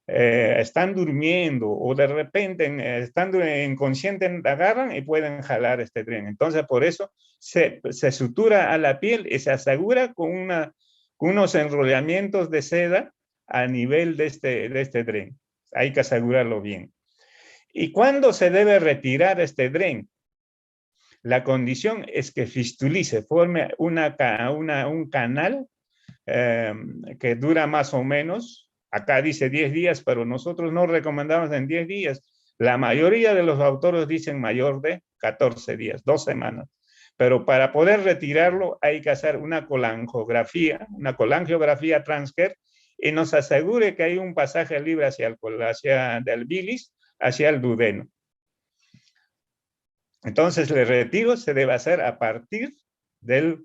Speaker 1: están durmiendo o de repente estando inconscientes agarran y pueden jalar este tren. Entonces por eso se sutura a la piel y se asegura con unos enrollamientos de seda a nivel de este tren. Hay que asegurarlo bien. ¿Y cuándo se debe retirar este dren? La condición es que fistulice, forme un canal que dura más o menos, acá dice 10 días, pero nosotros no recomendamos en 10 días. La mayoría de los autores dicen mayor de 14 días, 2 semanas. Pero para poder retirarlo hay que hacer una colangiografía transfer y nos asegure que hay un pasaje libre hacia del bilis, hacia el duodeno. Entonces, el retiro se debe hacer a partir de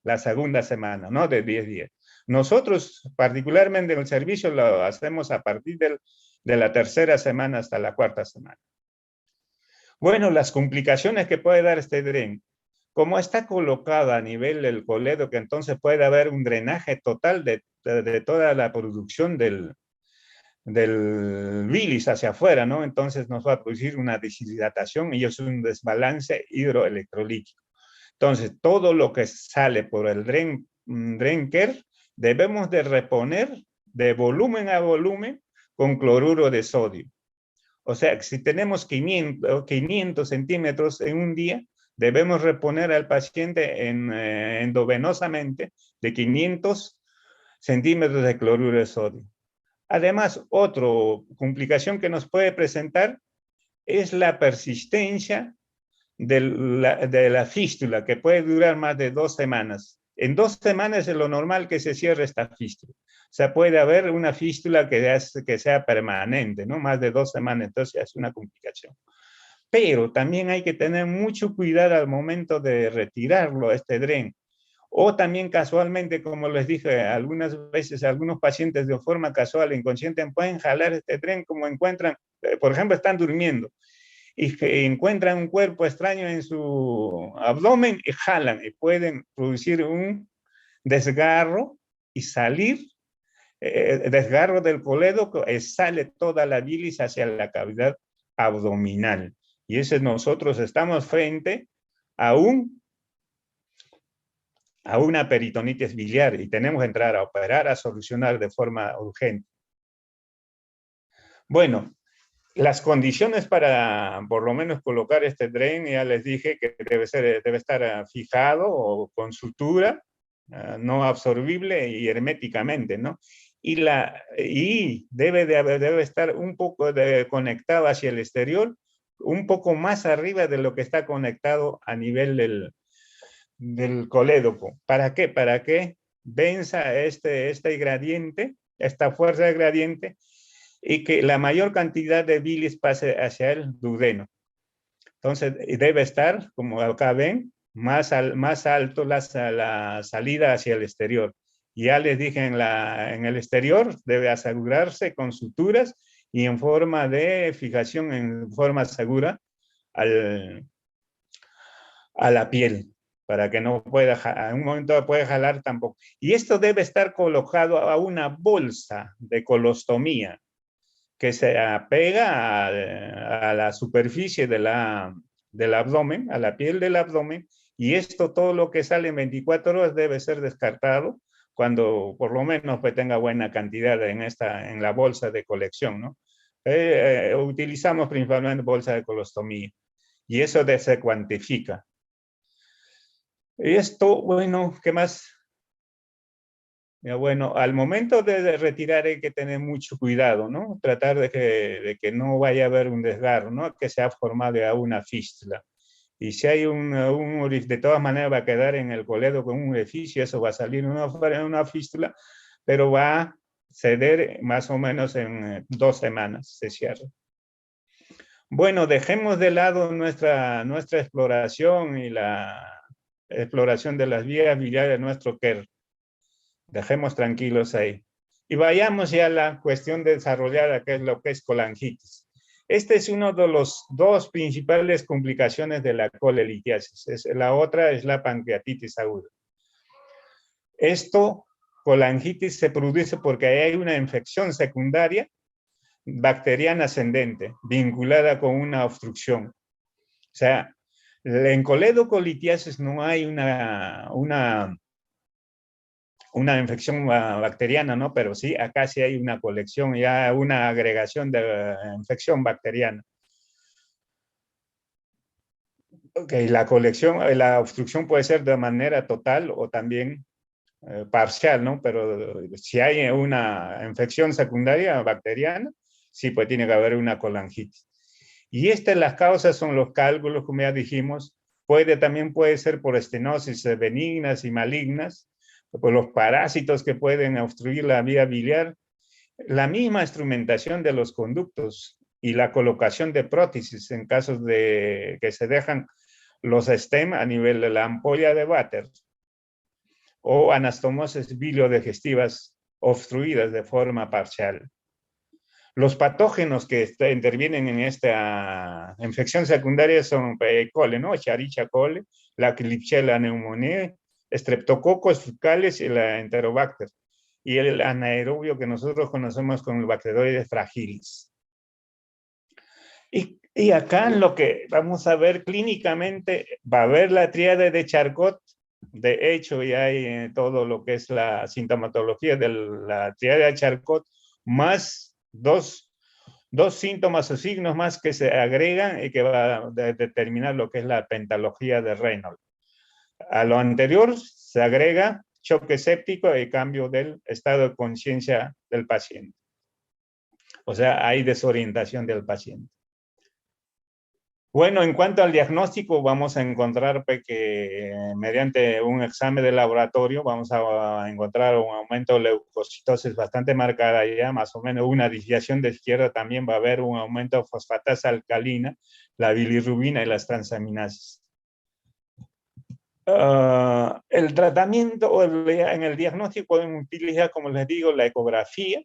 Speaker 1: la segunda semana, no de 10 días. Nosotros, particularmente en el servicio, lo hacemos a partir de la tercera semana hasta la cuarta semana. Bueno, las complicaciones que puede dar este dren. Como está colocada a nivel del coledo, que entonces puede haber un drenaje total de toda la producción del bilis hacia afuera, ¿no? Entonces nos va a producir una deshidratación y es un desbalance hidroelectrolítico. Entonces, todo lo que sale por el drenker debemos de reponer de volumen a volumen con cloruro de sodio. O sea, si tenemos 500 centímetros en un día, debemos reponer al paciente endovenosamente de 500 centímetros de cloruro de sodio. Además, otra complicación que nos puede presentar es la persistencia de la fístula, que puede durar más de 2 semanas. En 2 semanas es lo normal que se cierre esta fístula. O sea, puede haber una fístula que sea permanente, ¿no? Más de 2 semanas, entonces es una complicación. Pero también hay que tener mucho cuidado al momento de retirarlo, este dren. O también casualmente, como les dije, algunas veces algunos pacientes de forma casual, inconsciente, pueden jalar este dren como encuentran, por ejemplo, están durmiendo y que encuentran un cuerpo extraño en su abdomen y jalan y pueden producir un desgarro y salir, desgarro del colédoco, sale toda la bilis hacia la cavidad abdominal. Y ese nosotros estamos frente a una peritonitis biliar y tenemos que entrar a operar, a solucionar de forma urgente. Bueno, las condiciones para por lo menos colocar este dren, ya les dije que debe estar fijado o con sutura, no absorbible y herméticamente, ¿no? Y debe estar un poco conectado hacia el exterior, un poco más arriba de lo que está conectado a nivel del colédoco. ¿Para qué? Para que venza este gradiente, esta fuerza de gradiente, y que la mayor cantidad de bilis pase hacia el duodeno. Entonces, debe estar, como acá ven, más alto la salida hacia el exterior. Ya les dije, en el exterior debe asegurarse con suturas y en forma de fijación, en forma segura a la piel, para que no pueda, en un momento puede jalar tampoco. Y esto debe estar colocado a una bolsa de colostomía que se apega a la superficie del abdomen, a la piel del abdomen, y esto, todo lo que sale en 24 horas debe ser descartado cuando por lo menos pues, tenga buena cantidad en la bolsa de colección, ¿no? Utilizamos principalmente bolsa de colostomía, y eso se cuantifica. Esto, bueno, ¿qué más? Bueno, al momento de retirar hay que tener mucho cuidado, ¿no? Tratar de que no vaya a haber un desgarro, ¿no? Que se ha formado ya una fístula. Y si hay de todas maneras va a quedar en el coledo con un orificio, eso va a salir una fístula, pero va a ceder más o menos en 2 semanas, se cierra. Bueno, dejemos de lado nuestra exploración y la exploración de las vías biliares de nuestro KER. Dejemos tranquilos ahí. Y vayamos ya a la cuestión de desarrollar lo que es colangitis. Este es uno de los dos principales complicaciones de la colelitiasis. La otra es la pancreatitis aguda. Esto, colangitis, se produce porque hay una infección secundaria bacteriana ascendente vinculada con una obstrucción. O sea, en coledocolitiasis no hay una infección bacteriana, ¿no? Pero sí, acá sí hay una colección, ya una agregación de infección bacteriana. Okay, la obstrucción puede ser de manera total o también parcial, ¿no? Pero si hay una infección secundaria bacteriana, sí, pues tiene que haber una colangitis. Y las causas son los cálculos, como ya dijimos, también puede ser por estenosis benignas y malignas, por los parásitos que pueden obstruir la vía biliar, la misma instrumentación de los conductos y la colocación de prótesis en casos de que se dejan los STEM a nivel de la ampolla de Vater o anastomosis biliodigestivas obstruidas de forma parcial. Los patógenos que intervienen en esta infección secundaria son E. coli, ¿no? Escherichia coli, la Klebsiella pneumoniae, Streptococcus fecales y la Enterobacter. Y el anaerobio que nosotros conocemos como el Bacteroides fragilis. Y acá en lo que vamos a ver clínicamente, va a haber la tríade de Charcot. De hecho, ya hay todo lo que es la sintomatología de la tríade de Charcot, más dos síntomas o signos más que se agregan y que va a determinar lo que es la pentalogía de Reynolds. A lo anterior se agrega choque séptico y cambio del estado de conciencia del paciente. O sea, hay desorientación del paciente. Bueno, en cuanto al diagnóstico, vamos a encontrar que mediante un examen de laboratorio vamos a encontrar un aumento de leucocitosis bastante marcada ya, más o menos una desviación de izquierda, también va a haber un aumento de fosfatasa alcalina, la bilirrubina y las transaminases. El tratamiento en el diagnóstico podemos utilizar, como les digo, la ecografía.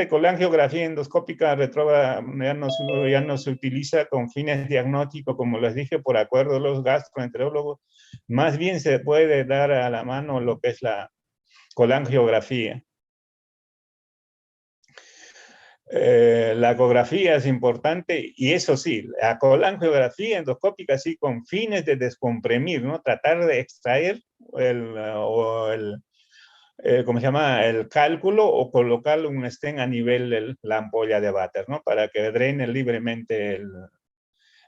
Speaker 1: Colangiografía endoscópica retrógrada ya no se utiliza con fines diagnósticos, como les dije, por acuerdo de los gastroenterólogos. Más bien se puede dar a la mano lo que es la colangiografía. La ecografía es importante y eso sí, la colangiografía endoscópica sí con fines de descomprimir, ¿no? Tratar de extraer ¿cómo se llama? El cálculo o colocarle un stent a nivel de la ampolla de Vater, ¿no? Para que drene libremente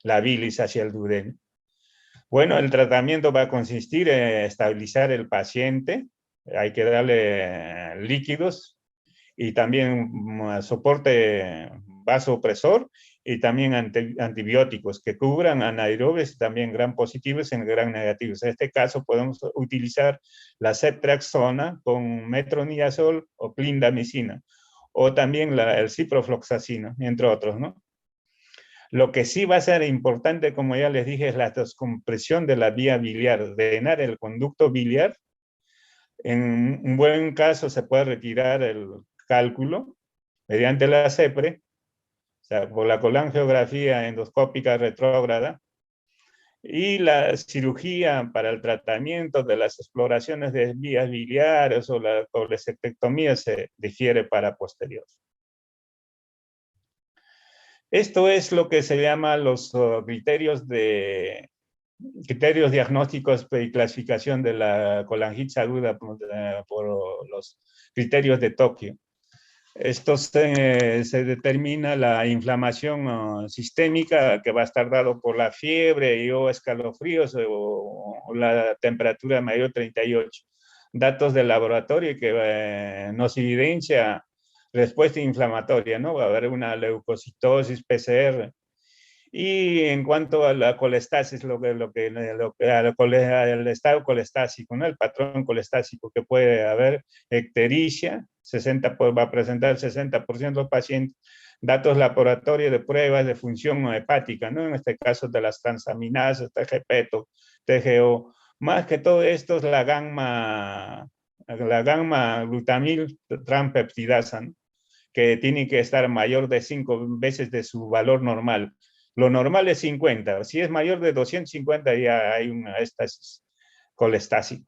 Speaker 1: la bilis hacia el duodeno. Bueno, el tratamiento va a consistir en estabilizar el paciente, hay que darle líquidos y también soporte vasopresor y también antibióticos que cubran anaerobios y también gram positivos y gram negativos. En este caso podemos utilizar la ceftriaxona con metronidazol o clindamicina o también el ciprofloxacino, entre otros, ¿no? Lo que sí va a ser importante, como ya les dije, es la descompresión de la vía biliar, drenar el conducto biliar. En un buen caso se puede retirar el cálculo mediante la CEPRE, o sea, por la colangiografía endoscópica retrógrada, y la cirugía para el tratamiento de las exploraciones de vías biliares o la colecistectomía se difiere para posterior. Esto es lo que se llama los criterios diagnósticos y clasificación de la colangitis aguda por los criterios de Tokio. Esto se determina la inflamación sistémica que va a estar dado por la fiebre o escalofríos o la temperatura mayor 38. Datos del laboratorio que nos evidencia respuesta inflamatoria, ¿no? Va a haber una leucocitosis PCR. Y en cuanto a la colestasis, el estado colestásico, ¿no? El patrón colestásico que puede haber, ictericia, va a presentar el 60% de los pacientes, datos laboratorios de pruebas de función hepática, ¿no? En este caso de las transaminases, TGP, TGO, más que todo esto es la gamma la gamma glutamil transpeptidasa, ¿no? Que tiene que estar mayor de 5 veces de su valor normal. Lo normal es 50. Si es mayor de 250 ya hay una éstasis colestásica,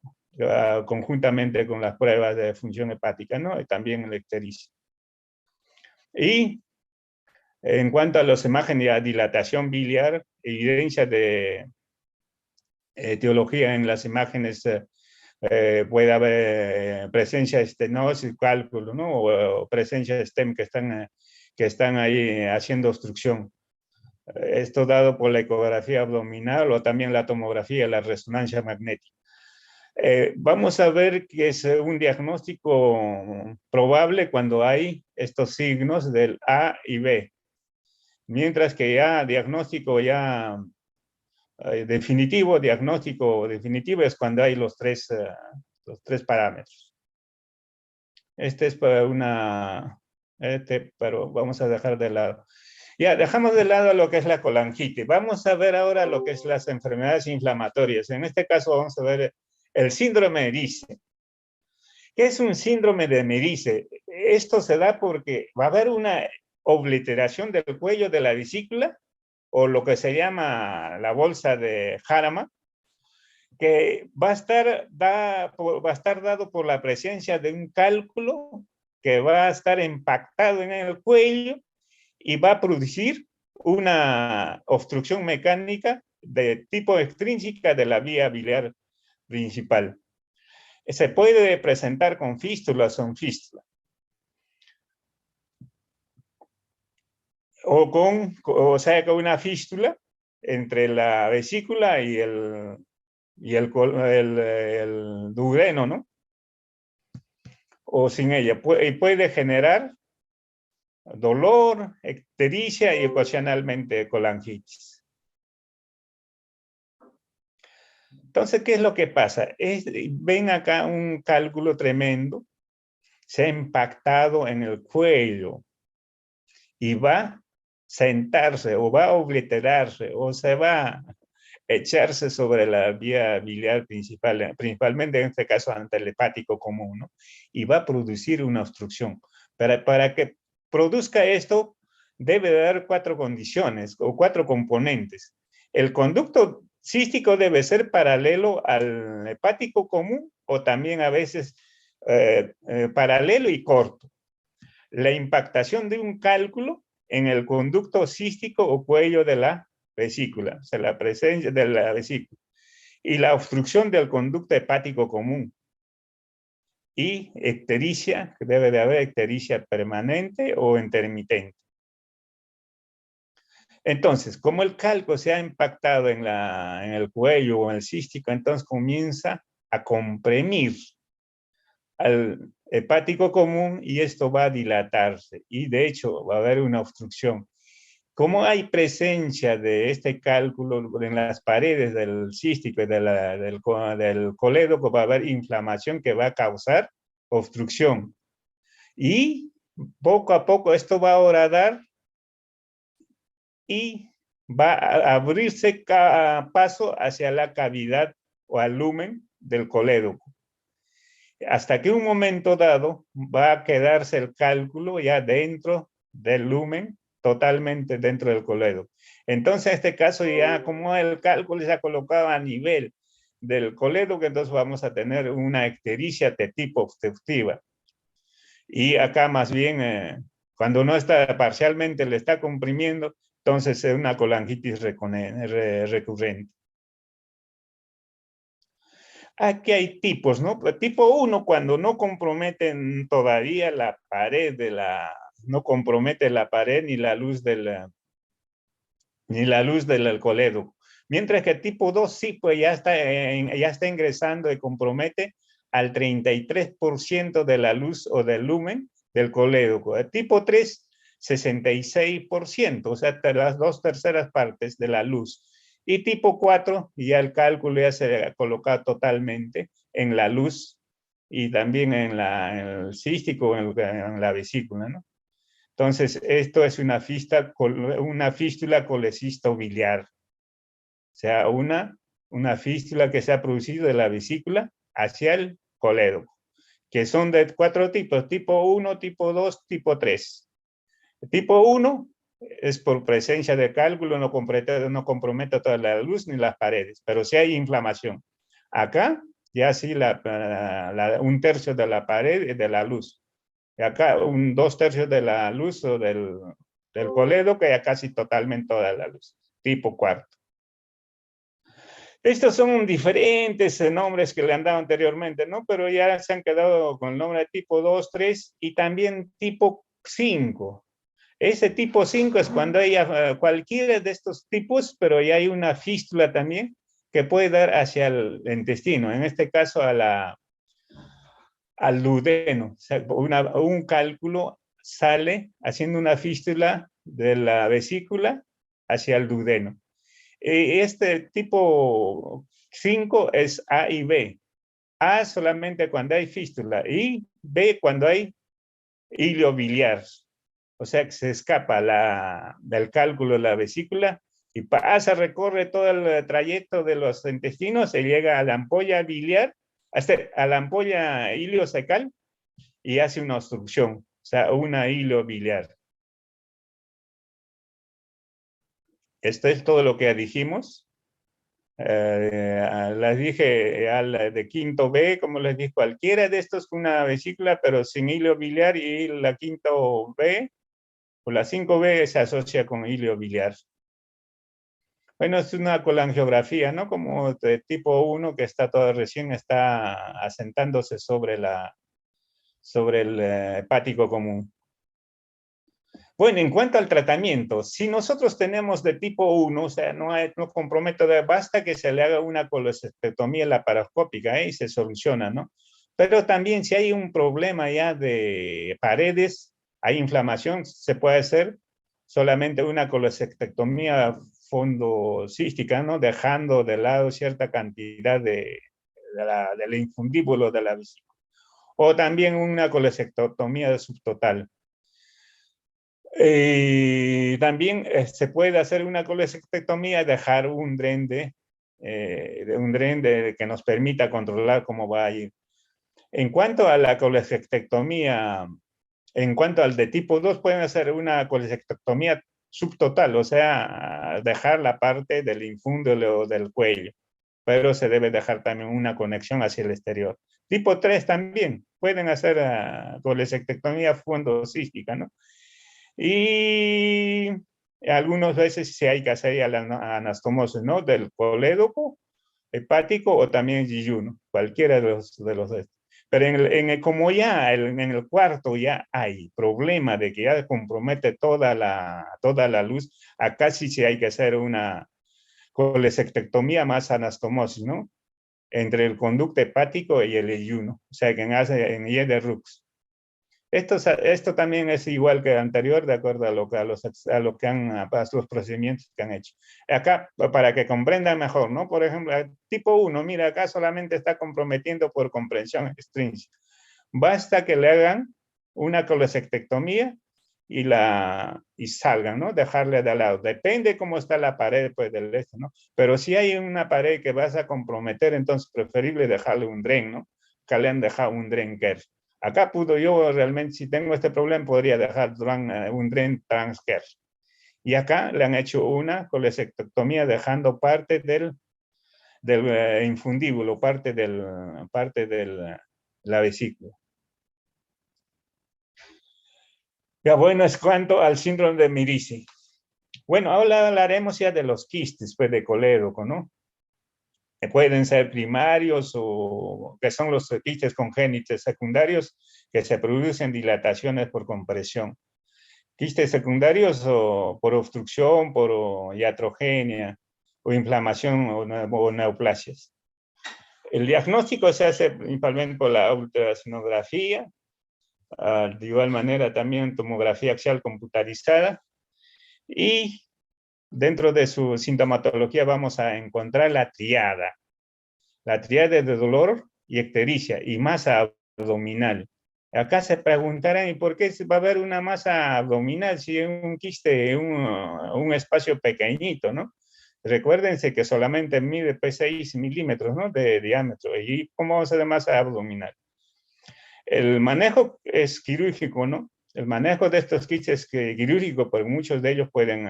Speaker 1: conjuntamente con las pruebas de función hepática, ¿no? Y también el ictericia. Y en cuanto a las imágenes de dilatación biliar, evidencia de etiología en las imágenes, puede haber presencia de estenosis, cálculo, ¿no? O presencia de STEM que están ahí haciendo obstrucción. Esto dado por la ecografía abdominal o también la tomografía, la resonancia magnética. Vamos a ver que es un diagnóstico probable cuando hay estos signos del A y B. Mientras que ya diagnóstico diagnóstico definitivo es cuando hay los tres parámetros. Este es para pero vamos a dejar de lado. Ya, dejamos de lado lo que es la colangitis. Vamos a ver ahora lo que es las enfermedades inflamatorias. En este caso vamos a ver el síndrome de Erice. ¿Qué es un síndrome de Erice? Esto se da porque va a haber una obliteración del cuello de la vesícula, o lo que se llama la bolsa de Harama, que va a estar dado por la presencia de un cálculo que va a estar impactado en el cuello y va a producir una obstrucción mecánica de tipo extrínseca de la vía biliar principal. Se puede presentar con fístulas o sin fístula. O sea, con una fístula entre la vesícula y el duodeno, ¿no? O sin ella. Puede generar dolor, ictericia y ocasionalmente colangitis. Entonces, ¿qué es lo que pasa? Ven acá un cálculo tremendo, se ha impactado en el cuello y va a sentarse o va a obliterarse o se va a echarse sobre la vía biliar principal, principalmente en este caso ante el hepático común, ¿no? Y va a producir una obstrucción. Para que produzca esto, debe dar 4 condiciones o 4 componentes. El conducto cístico debe ser paralelo al hepático común o también a veces paralelo y corto. La impactación de un cálculo en el conducto cístico o cuello de la vesícula, o sea, la presencia de la vesícula, y la obstrucción del conducto hepático común. Y ictericia, que debe de haber ictericia permanente o intermitente. Entonces, como el calco se ha impactado en el cuello o en el cístico, entonces comienza a comprimir al hepático común y esto va a dilatarse y de hecho va a haber una obstrucción. Como hay presencia de este cálculo en las paredes del cístico y del colédoco, va a haber inflamación que va a causar obstrucción. Y poco a poco esto va a horadar y va a abrirse paso hacia la cavidad o al lumen del colédoco. Hasta que un momento dado va a quedarse el cálculo ya dentro del lumen, totalmente dentro del colédoco. Entonces, en este caso ya como el cálculo se ha colocado a nivel del colédoco, entonces vamos a tener una ictericia de tipo obstructiva. Y acá más bien, cuando no está parcialmente, le está comprimiendo, entonces es una colangitis recurrente. Aquí hay tipos, ¿no? Tipo 1, cuando no comprometen todavía la pared no compromete la pared ni la luz del colédoco. Mientras que tipo 2 sí, pues ya está ingresando y compromete al 33% de la luz o del lumen del colédoco. El tipo 3, 66%, o sea, las 2/3 partes de la luz. Y tipo 4, ya el cálculo ya se ha colocado totalmente en la luz y también en el cístico, en la vesícula, ¿no? Entonces, esto es una fístula colecisto-biliar. O sea, una fístula que se ha producido de la vesícula hacia el colédoco. que son de 4 tipos, tipo 1, tipo 2, tipo 3. Tipo 1 es por presencia de cálculo, no compromete toda la luz ni las paredes, pero sí hay inflamación. Acá ya sí un tercio de la pared de la luz. Y acá 2/3 de la luz o del coledo, que ya casi totalmente toda la luz. Tipo cuarto. Estos son diferentes nombres que le han dado anteriormente, ¿no? Pero ya se han quedado con el nombre de tipo 2, 3 y también tipo 5. Ese tipo 5 es cuando hay cualquiera de estos tipos, pero ya hay una fístula también que puede dar hacia el intestino, en este caso al duodeno. O sea, un cálculo sale haciendo una fístula de la vesícula hacia el duodeno. Este tipo 5 es A y B. A solamente cuando hay fístula y B cuando hay hilo biliar. O sea que se escapa del cálculo de la vesícula y pasa, recorre todo el trayecto de los intestinos, se llega a la ampolla biliar, hasta a la ampolla ileocecal y hace una obstrucción, o sea, una hilo biliar. Esto es todo lo que dijimos. Les dije al de quinto B, como les dije, cualquiera de estos con una vesícula, pero sin hilo biliar, y la quinto B, o la 5B, se asocia con hilo biliar. Bueno, es una colangiografía, ¿no? Como de tipo 1 que recién está asentándose sobre el hepático común. Bueno, en cuanto al tratamiento, si nosotros tenemos de tipo 1, o sea, no comprometo, basta que se le haga una colestectomía laparoscópica y se soluciona, ¿no? Pero también si hay un problema ya de paredes, hay inflamación, se puede hacer solamente una colestectomía fondocística, ¿no? Dejando de lado cierta cantidad del infundíbulo de la vesícula. O también una colestectomía subtotal. También se puede hacer una colestectomía y dejar un dren que nos permita controlar cómo va a ir. En cuanto a la colestectomía, en cuanto al de tipo 2, pueden hacer una colestectomía subtotal, o sea, dejar la parte del infúndulo del cuello, pero se debe dejar también una conexión hacia el exterior. Tipo 3 también, pueden hacer colestectomía fondocística, ¿no? Y algunas veces sí hay que hacer la anastomosis, ¿no? Del colédoco, hepático o también yeyuno, cualquiera de los dos. Pero como ya en el cuarto ya hay problema de que ya compromete toda la luz, acá sí hay que hacer una colestectomía más anastomosis, ¿no? Entre el conducto hepático y el yeyuno, o sea, que en Y de Rux. Esto también es igual que el anterior, de acuerdo a los procedimientos que han hecho. Acá, para que comprendan mejor, ¿no? Por ejemplo, tipo 1, mira, acá solamente está comprometiendo por comprensión extrínseca. Basta que le hagan una colestectomía y salgan, ¿no? Dejarle de lado. Depende cómo está la pared, pues, del este, ¿no? Pero si hay una pared que vas a comprometer, entonces preferible dejarle un dren, ¿no? Que le han dejado un dren care. Acá yo realmente, si tengo este problema, podría dejar un dren transfer. Y acá le han hecho una colestectomía dejando parte del infundíbulo, parte de la vesícula. Ya bueno, es cuanto al síndrome de Mirici. Bueno, ahora hablaremos ya de los quistes, pues, de colédoco, ¿no? Pueden ser primarios o que son los quistes congénitos secundarios que se producen dilataciones por compresión. Quistes secundarios o por obstrucción, por iatrogenia o inflamación o neoplasias. El diagnóstico se hace principalmente por la ultrasonografía, de igual manera también tomografía axial computarizada, y dentro de su sintomatología vamos a encontrar la triada de dolor y ictericia y masa abdominal. Acá se preguntarán, ¿y por qué va a haber una masa abdominal si es un quiste, un espacio pequeñito, ¿no? Recuérdense que solamente mide 6 milímetros, ¿no? De diámetro. ¿Y cómo vamos a hacer masa abdominal? El manejo es quirúrgico, ¿no? El manejo de estos quistes es quirúrgico, porque muchos de ellos pueden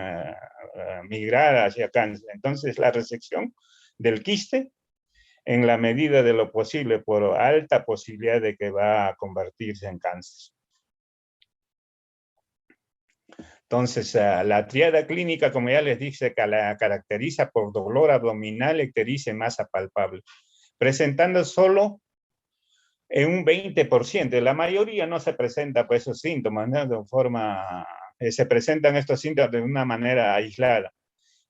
Speaker 1: migrar hacia cáncer. Entonces, la resección del quiste, en la medida de lo posible, por alta posibilidad de que va a convertirse en cáncer. Entonces, la triada clínica, como ya les dije, la caracteriza por dolor abdominal, ictericia y masa palpable, presentando solo en un 20%. La mayoría no se presenta por esos síntomas, ¿no? De forma, se presentan estos síntomas de una manera aislada.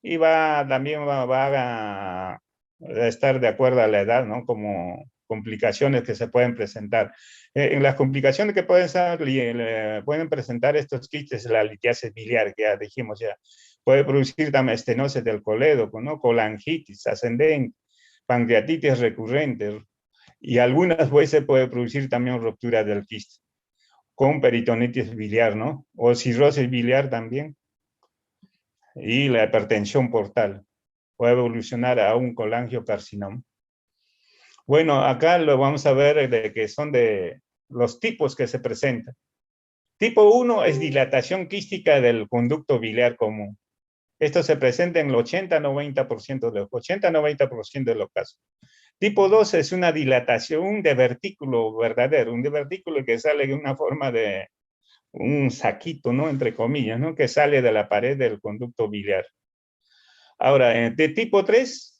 Speaker 1: Y también va a estar de acuerdo a la edad, ¿no? Como complicaciones que se pueden presentar. En las complicaciones que pueden presentar estos quistes, la litiasis biliar, que ya dijimos ya, puede producir también estenosis del colédoco, ¿no? Colangitis ascendente, pancreatitis recurrente, y algunas veces puede producir también ruptura del quiste, con peritonitis biliar, ¿no? O cirrosis biliar también, y la hipertensión portal puede evolucionar a un colangiocarcinoma. Bueno, acá lo vamos a ver de que son de los tipos que se presentan. Tipo 1 es dilatación quística del conducto biliar común. Esto se presenta en el 80-90% de los casos. Tipo 2 es una dilatación, un divertículo verdadero, un divertículo que sale de una forma de un saquito, ¿no? Entre comillas, ¿no? Que sale de la pared del conducto biliar. Ahora, de tipo 3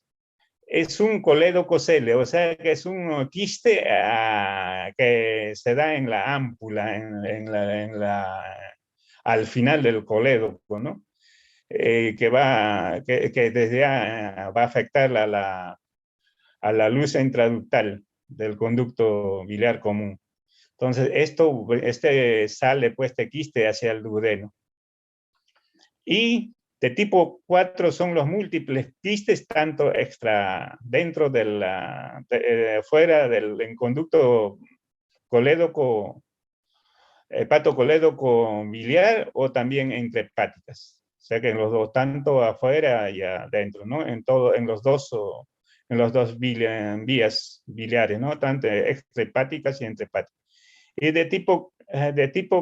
Speaker 1: es un colédococele, o sea que es un quiste que se da en la ámpula, al final del colédoco, ¿no? Que desde va a afectar a la luz intraductal del conducto biliar común. Entonces, sale pues este quiste hacia el duodeno. Y de tipo 4 son los múltiples quistes, tanto dentro fuera del conducto colédoco, hepatocolédoco biliar, o también entre hepáticas. O sea que en los dos, tanto afuera y adentro, ¿no? En los dos vías biliares, ¿no? Tanto extrahepáticas y intrahepáticas. Y de tipo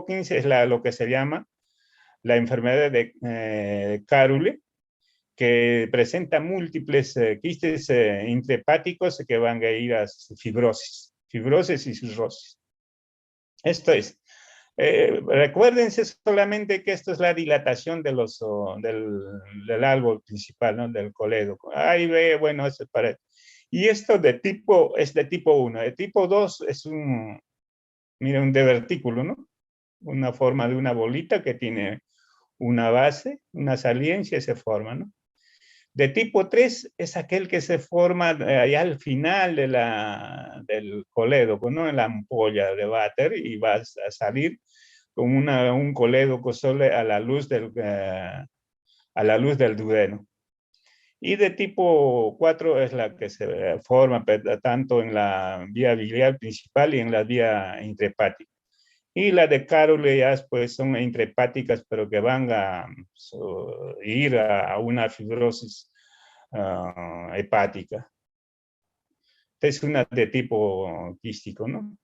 Speaker 1: 15 es lo que se llama la enfermedad de Carule, que presenta múltiples quistes intrahepáticos que van a ir a fibrosis y cirrosis. Esto es, recuérdense solamente que esto es la dilatación del árbol principal, ¿no? Del colédoco. Ahí ve, bueno, es para... Y esto es de tipo 1. De tipo 2 es un divertículo, ¿no? Una forma de una bolita que tiene una base, una saliencia y se forma, ¿no? De tipo 3 es aquel que se forma allá al final del colédoco, ¿no? En la ampolla de váter, y va a salir con un colédoco solo a la luz del duodeno. Y de tipo 4 es la que se forma tanto en la vía biliar principal y en la vía intrahepática. Y la de Carule ya pues son intrahepáticas, pero que van a ir a una fibrosis hepática. Es una de tipo quístico, ¿no?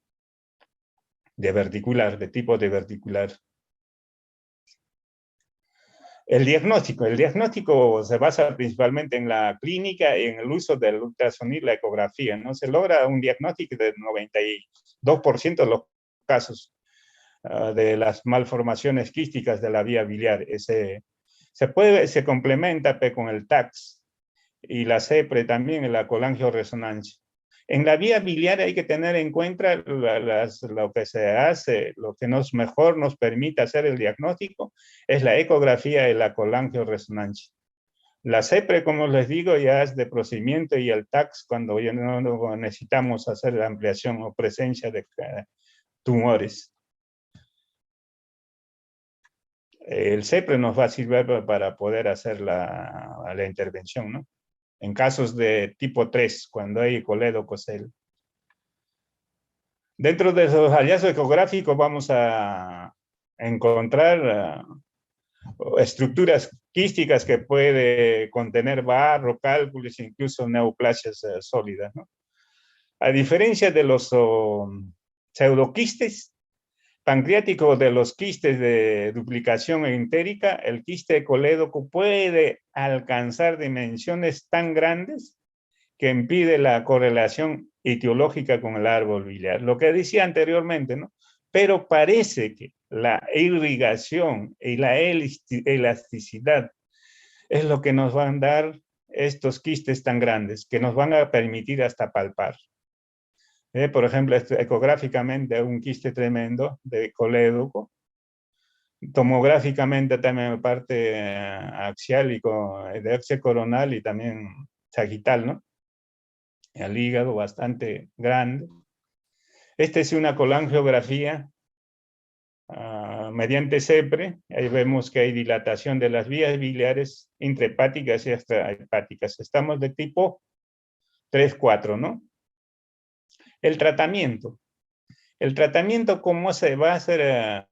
Speaker 1: De tipo diverticular. El diagnóstico se basa principalmente en la clínica y en el uso del ultrasonido y la ecografía, ¿no? Se logra un diagnóstico del 92% de los casos de las malformaciones quísticas de la vía biliar. Se complementa con el TACS y la CEPRE también, en la colangioresonancia. En la vía biliar hay que tener en cuenta lo que se hace, lo que mejor nos permite hacer el diagnóstico es la ecografía y la colangioresonancia. La CEPRE, como les digo, ya es de procedimiento, y el TACS cuando ya no necesitamos hacer la ampliación o presencia de tumores. El CEPRE nos va a servir para poder hacer la intervención, ¿no? En casos de tipo 3, cuando hay colédococele. Dentro de los hallazgos ecográficos vamos a encontrar estructuras quísticas que puede contener barro, cálculos, incluso neoplasias sólidas, ¿no? A diferencia de los pseudoquistes pancreático de los quistes de duplicación entérica, el quiste de colédoco puede alcanzar dimensiones tan grandes que impide la correlación etiológica con el árbol biliar. Lo que decía anteriormente, ¿no? Pero parece que la irrigación y la elasticidad es lo que nos van a dar estos quistes tan grandes, que nos van a permitir hasta palpar. Por ejemplo, ecográficamente un quiste tremendo de colédoco, tomográficamente también parte axial y de axial coronal y también sagital, ¿no? El hígado bastante grande. Esta es una colangiografía mediante CEPRE. Ahí vemos que hay dilatación de las vías biliares intrahepáticas y extrahepáticas. Estamos de tipo 3-4, ¿no? El tratamiento. El tratamiento, ¿cómo se va a hacer?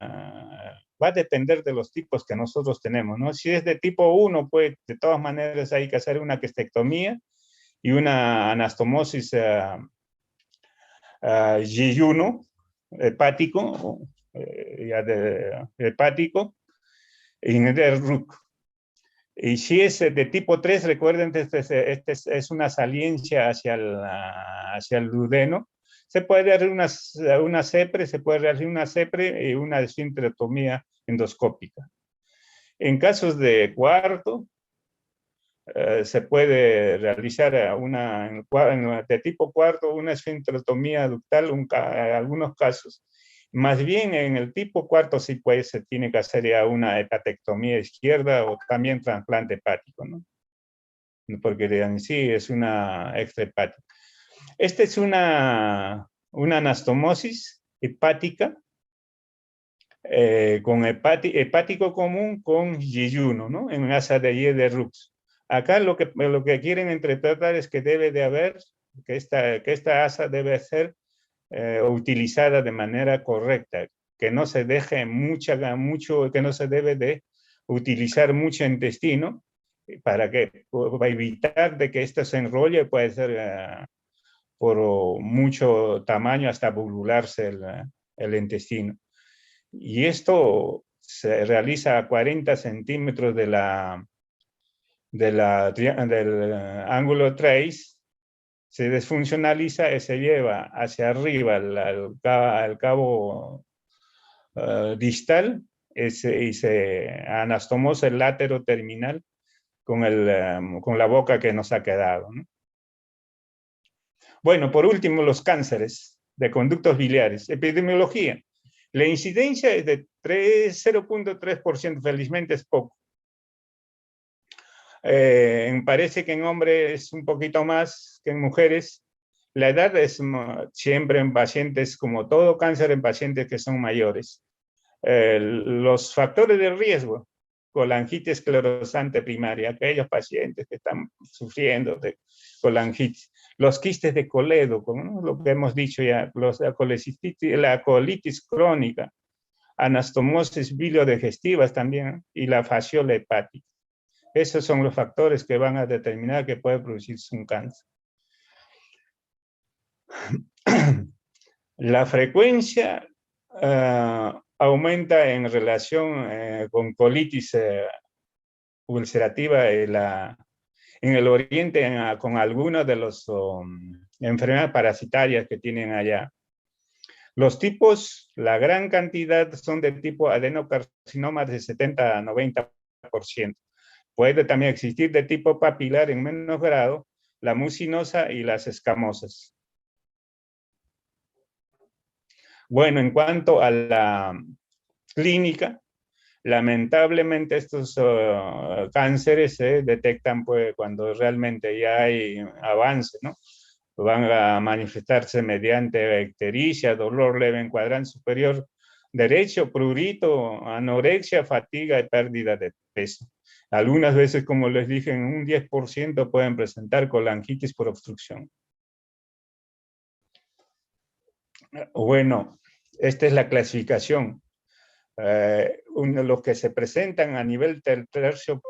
Speaker 1: Va a depender de los tipos que nosotros tenemos, ¿no? Si es de tipo 1, pues de todas maneras hay que hacer una quistectomía y una anastomosis yeyuno hepático, hepático, en el RUC. Y si es de tipo 3, recuerden, este es una saliencia hacia el duodeno. Se puede hacer una CEPRE, se puede hacer una CEPRE y una esfincterectomía endoscópica. En casos de cuarto, se puede realizar de tipo cuarto una esfincterectomía ductal en algunos casos. Más bien en el tipo cuarto sí pues se tiene que hacer ya una hepatectomía izquierda o también trasplante hepático, ¿no? Porque en sí es una extrahepática. Esta es una anastomosis hepática con hepático común con yeyuno, ¿no? En asa de Rux. Acá lo que quieren interpretar es que debe de haber, que esta asa debe ser utilizada de manera correcta, que no se deje que no se debe de utilizar mucho intestino, para evitar de que esto se enrolle, puede ser por mucho tamaño hasta vulgularse el intestino. Y esto se realiza a 40 centímetros del ángulo trace, se desfuncionaliza y se lleva hacia arriba el cabo distal y se anastomosa el látero terminal con la boca que nos ha quedado, ¿no? Bueno, por último, los cánceres de conductos biliares. Epidemiología. La incidencia es de 0.3%, felizmente es poco. Parece que en hombres es un poquito más que en mujeres. La edad es siempre en pacientes, como todo cáncer, en pacientes que son mayores. Los factores de riesgo, colangitis esclerosante primaria, aquellos pacientes que están sufriendo de colangitis. Los quistes de colédoco, ¿no? Lo que hemos dicho ya, la colitis crónica, anastomosis biliodigestivas también, y la fasciola hepática. Esos son los factores que van a determinar que puede producirse un cáncer. La frecuencia aumenta en relación con colitis ulcerativa en el oriente con algunas de las enfermedades parasitarias que tienen allá. Los tipos, la gran cantidad son de tipo adenocarcinoma de 70 a 90%. Puede también existir de tipo papilar en menos grado, la mucinosa y las escamosas. Bueno, en cuanto a la clínica, lamentablemente estos cánceres se detectan pues, cuando realmente ya hay avance, ¿no? Van a manifestarse mediante ictericia, dolor leve en cuadrante superior derecho, prurito, anorexia, fatiga y pérdida de peso. Algunas veces, como les dije, en un 10% pueden presentar colangitis por obstrucción. Bueno, esta es la clasificación. Los que se presentan a nivel del tercio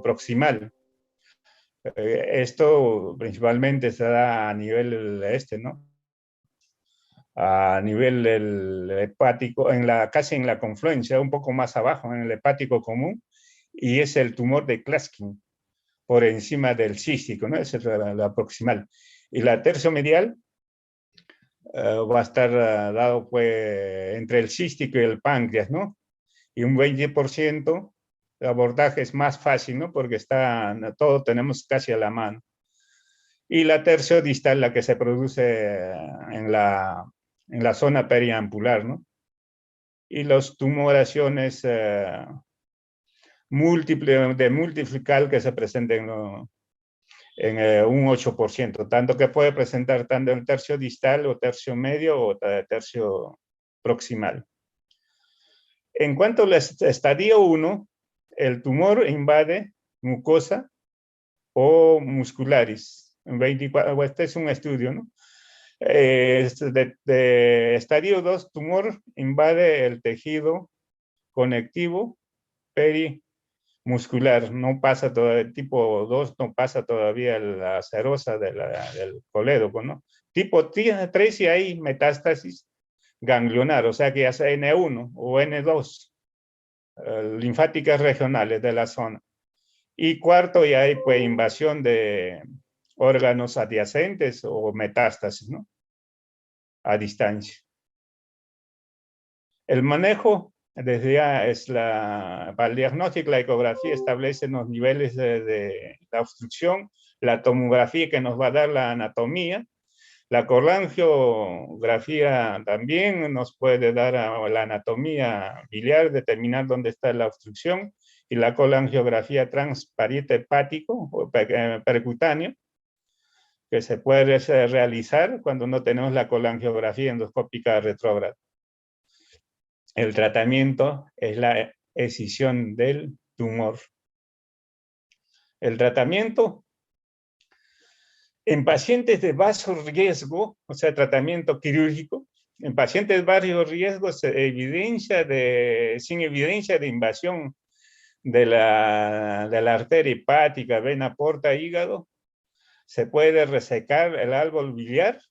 Speaker 1: proximal. Esto principalmente se da a nivel ¿no? a nivel del hepático, casi en la confluencia, un poco más abajo, en el hepático común, y es el tumor de Klatskin, por encima del cístico, ¿no? Esa es la proximal. Y la terciomedial va a estar dado pues, entre el cístico y el páncreas, ¿no? Y un 20% de abordaje es más fácil, ¿no? Porque todo tenemos casi a la mano. Y la terciodistal, la que se produce en la zona periampular, ¿no? Y las tumoraciones de multifocal que se presenten en un 8%, tanto que puede presentar tanto el tercio distal o tercio medio o tercio proximal. En cuanto al estadio 1, el tumor invade mucosa o muscularis. Este es un estudio, ¿no? De estadio 2, tumor invade el tejido conectivo perimuscular. No pasa todavía, tipo 2 no pasa todavía la serosa del colédoco, ¿no? Tipo 3 y hay metástasis ganglionar, o sea que ya sea N1 o N2, linfáticas regionales de la zona. Y cuarto, ya hay pues invasión de órganos adyacentes o metástasis, ¿no? A distancia. El manejo, desde ya para el diagnóstico, la ecografía establece los niveles de la obstrucción, la tomografía que nos va a dar la anatomía, la colangiografía también nos puede dar la anatomía biliar, determinar dónde está la obstrucción, y la colangiografía transparieto hepático o percutáneo, que se puede realizar cuando no tenemos la colangiografía endoscópica retrógrada. El tratamiento es la escisión del tumor. El tratamiento en pacientes de bajo riesgo, o sea, tratamiento quirúrgico, en pacientes de bajo riesgo sin evidencia de invasión de la arteria hepática, vena porta, hígado, se puede resecar el árbol biliar,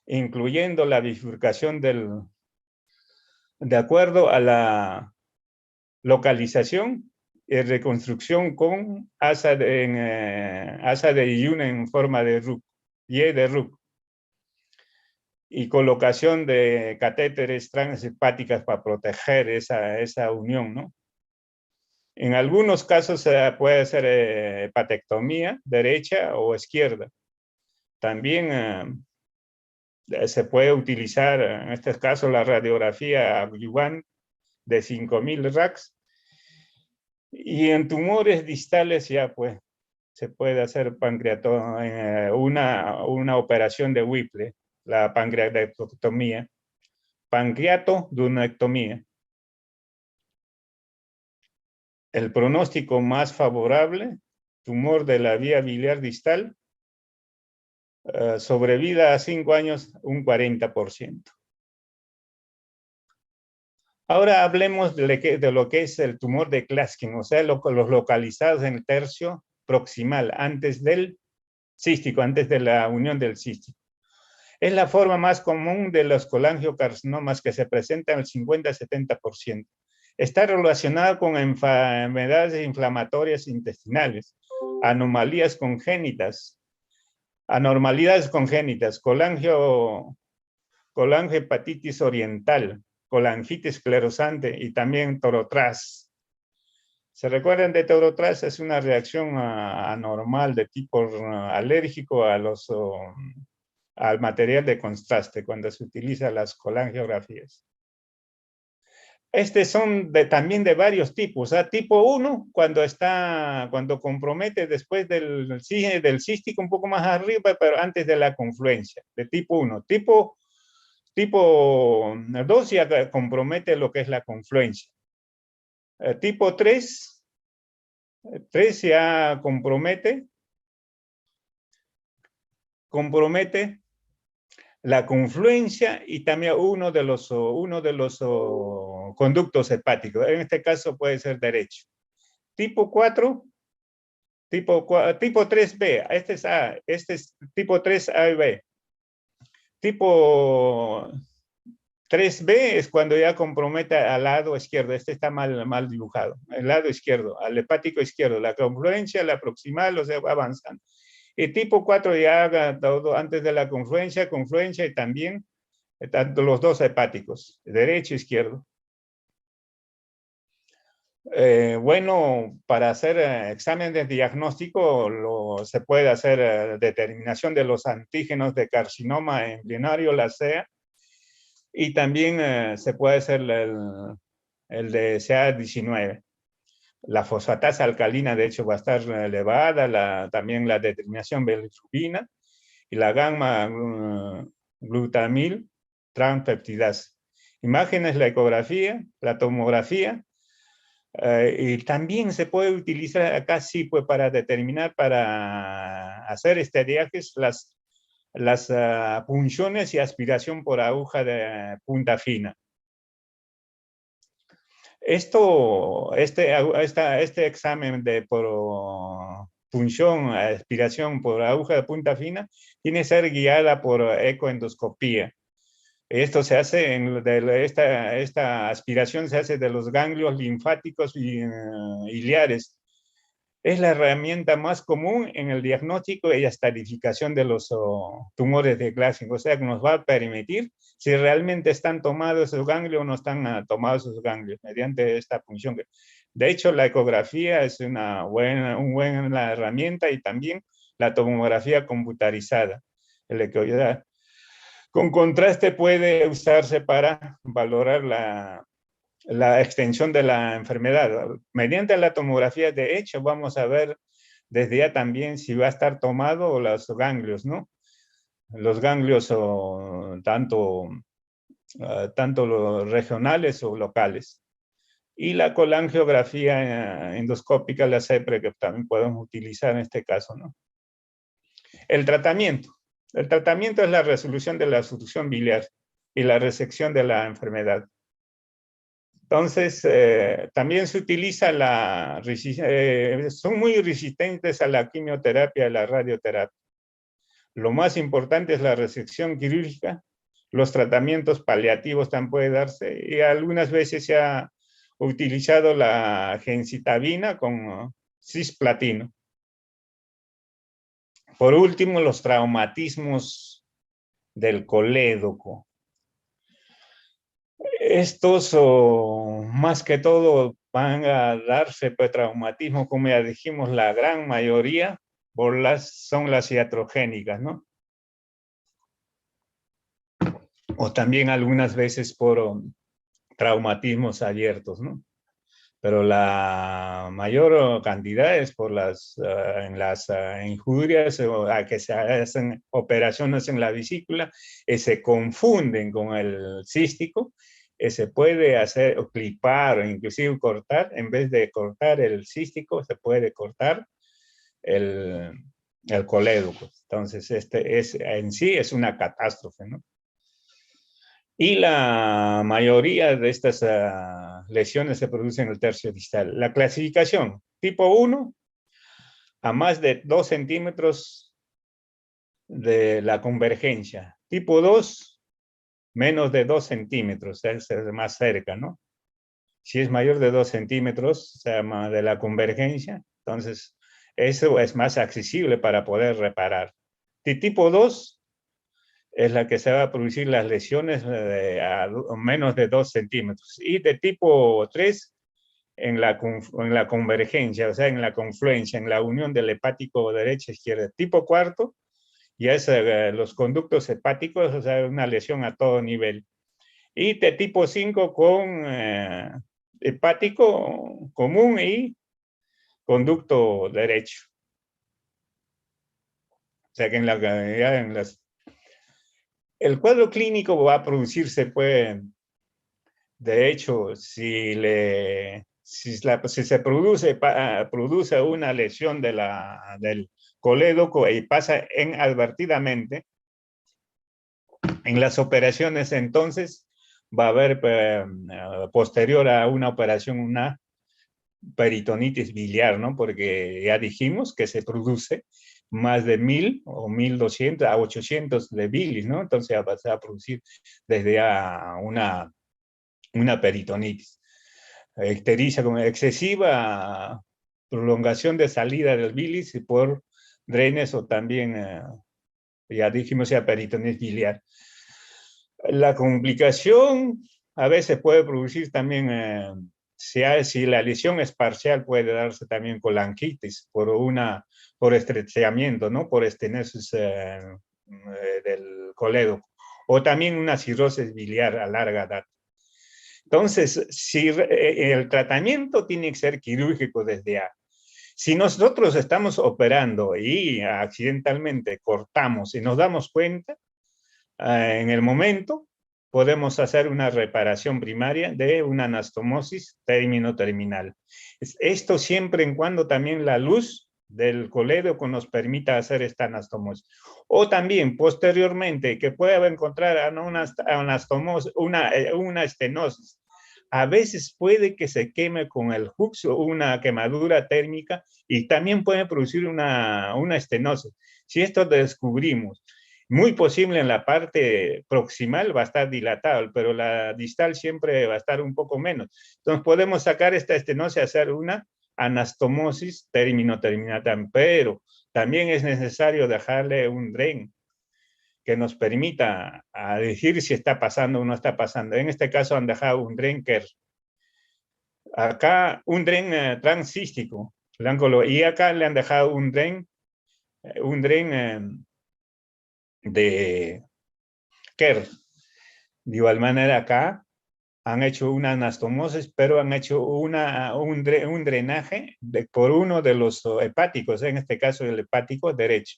Speaker 1: incluyendo la bifurcación de acuerdo a la localización y reconstrucción con asa de Yune en forma de RUC, Y de RUC, y colocación de catéteres transhepáticas para proteger esa unión, ¿no? En algunos casos puede ser hepatectomía derecha o izquierda. También se puede utilizar, en este caso, la radiografía adyuvante de 5000 RACs. Y en tumores distales ya pues se puede hacer una operación de Whipple, la pancreatectomía, pancreatodunectomía. El pronóstico más favorable, tumor de la vía biliar distal, sobrevida a 5 años un 40%. Ahora hablemos de lo que es el tumor de Klatskin, o sea, los localizados en el tercio proximal, antes del cístico, antes de la unión del cístico. Es la forma más común de los colangiocarcinomas que se presentan el 50-70%. Está relacionada con enfermedades inflamatorias intestinales, anormalidades congénitas, colangiohepatitis oriental, colangitis esclerosante y también torotras. ¿Se recuerdan de torotras? Es una reacción anormal de tipo alérgico al material de contraste cuando se utiliza las colangiografías. Son también de varios tipos. Tipo 1, cuando compromete después del cístico un poco más arriba, pero antes de la confluencia, de tipo 1. Tipo 2 ya compromete lo que es la confluencia. Tipo 3 ya compromete la confluencia y también uno de los conductos hepáticos. En este caso puede ser derecho. Tipo 4, tipo 3B, este es tipo 3A y B. Tipo 3B es cuando ya compromete al lado izquierdo. Este está mal dibujado. El lado izquierdo, al hepático izquierdo. La confluencia, la proximal, o sea, va avanzando. Y tipo 4 ya haga todo antes de la confluencia y también tanto los dos hepáticos, derecho e izquierdo. Bueno, para hacer examen de diagnóstico se puede hacer determinación de los antígenos de carcinoma embrionario, la CEA, y también se puede hacer el de CA19. La fosfatasa alcalina, de hecho, va a estar elevada, también la determinación bilirrubina y la gamma glutamil transpeptidasa. Imágenes, la ecografía, la tomografía, y también se puede utilizar acá sí pues para determinar, para hacer estadiajes, las punciones y aspiración por aguja de punta fina. Este examen por punción, aspiración por aguja de punta fina, tiene que ser guiada por ecoendoscopía. Esto se hace, esta aspiración se hace de los ganglios linfáticos y iliares. Es la herramienta más común en el diagnóstico y estadificación de los tumores de Glasgow. O sea, que nos va a permitir si realmente están tomados esos ganglios o no están tomados esos ganglios mediante esta función. De hecho, la ecografía es una buena herramienta y también la tomografía computarizada. Con contraste puede usarse para valorar la extensión de la enfermedad. Mediante la tomografía, de hecho, vamos a ver desde ya también si va a estar tomado los ganglios, ¿no? Los ganglios tanto los regionales o locales. Y la colangiografía endoscópica, la CEPRE, que también podemos utilizar en este caso, ¿no? El tratamiento. El tratamiento es la resolución de la obstrucción biliar y la resección de la enfermedad. Entonces, también se utiliza son muy resistentes a la quimioterapia y a la radioterapia. Lo más importante es la resección quirúrgica. Los tratamientos paliativos también pueden darse y algunas veces se ha utilizado la gencitabina con cisplatino. Por último, los traumatismos del colédoco. Estos más que todo van a darse pues, traumatismo, como ya dijimos, la gran mayoría son las iatrogénicas, ¿no? O también algunas veces por traumatismos abiertos, ¿no? Pero la mayor cantidad es por en las injurias a que se hacen operaciones en la vesícula y se confunden con el cístico. Se puede hacer o clipar o inclusive cortar. En vez de cortar el cístico, se puede cortar el colédoco. Entonces, en sí es una catástrofe, ¿no? Y la mayoría de estas lesiones se producen en el tercio distal. La clasificación, tipo 1, a más de 2 centímetros de la convergencia. Tipo 2, menos de 2 centímetros, es más cerca, ¿no? Si es mayor de 2 centímetros, se llama de la convergencia, entonces eso es más accesible para poder reparar. De tipo 2, es la que se va a producir las lesiones a menos de 2 centímetros. Y de tipo 3, en la convergencia, o sea, en la confluencia, en la unión del hepático derecha-izquierda. Tipo 4, ya es los conductos hepáticos, o sea, una lesión a todo nivel. Y de tipo 5 con hepático común y conducto derecho. O sea, que el cuadro clínico va a producirse, pues, de hecho, si se produce una lesión del colédoco y pasa inadvertidamente, en las operaciones entonces va a haber posterior a una operación una peritonitis biliar, ¿no? Porque ya dijimos que se produce más de 1000 o 1200 a 800 de bilis, ¿no? Entonces se va a producir desde una peritonitis. Ictericia como excesiva prolongación de salida del bilis por drenes o también, ya dijimos, ya peritonitis biliar. La complicación a veces puede producir también, si la lesión es parcial, puede darse también colangitis por estrechamiento, ¿no? Por estenosis del colédoco. O también una cirrosis biliar a larga edad. Entonces, si el tratamiento tiene que ser quirúrgico desde ya. Si nosotros estamos operando y accidentalmente cortamos y nos damos cuenta, en el momento podemos hacer una reparación primaria de una anastomosis término-terminal. Esto siempre en cuando también la luz del colédoco nos permita hacer esta anastomosis. O también posteriormente que pueda encontrar una estenosis. A veces puede que se queme con el hux o una quemadura térmica y también puede producir una estenosis. Si esto descubrimos, muy posible en la parte proximal va a estar dilatado, pero la distal siempre va a estar un poco menos. Entonces podemos sacar esta estenosis y hacer una anastomosis término-terminal, pero también es necesario dejarle un dren que nos permita a decir si está pasando o no está pasando. En este caso han dejado un dren Kerr. Acá un dren transcístico, y acá le han dejado un dren de Kerr. De igual manera acá han hecho una anastomosis, pero han hecho un drenaje por uno de los hepáticos, en este caso el hepático derecho.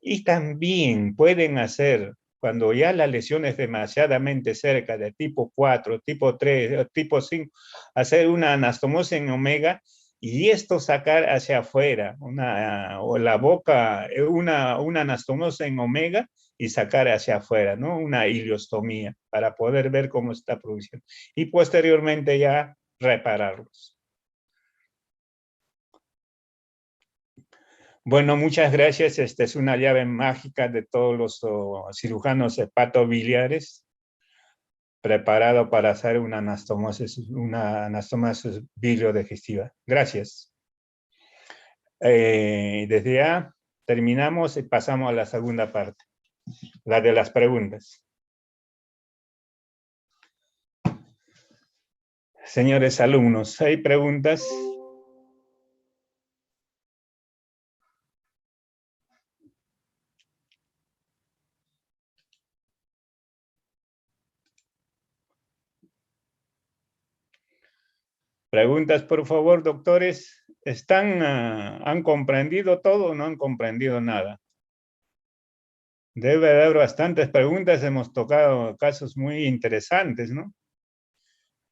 Speaker 1: Y también pueden hacer, cuando ya la lesión es demasiadamente cerca de tipo 4, tipo 3, tipo 5, hacer una anastomosis en omega y esto sacar hacia afuera, o la boca, una anastomosis en omega y sacar hacia afuera, ¿no? Una iliostomía para poder ver cómo está produciendo. Y posteriormente ya repararlos. Bueno, muchas gracias. Esta es una llave mágica de todos los cirujanos hepatobiliares, preparado para hacer una anastomosis biliodigestiva. Gracias. Desde ya terminamos y pasamos a la segunda parte, la de las preguntas. Señores alumnos, ¿hay preguntas? Preguntas, por favor, doctores. ¿Han comprendido todo o no han comprendido nada? Debe haber bastantes preguntas. Hemos tocado casos muy interesantes, ¿no?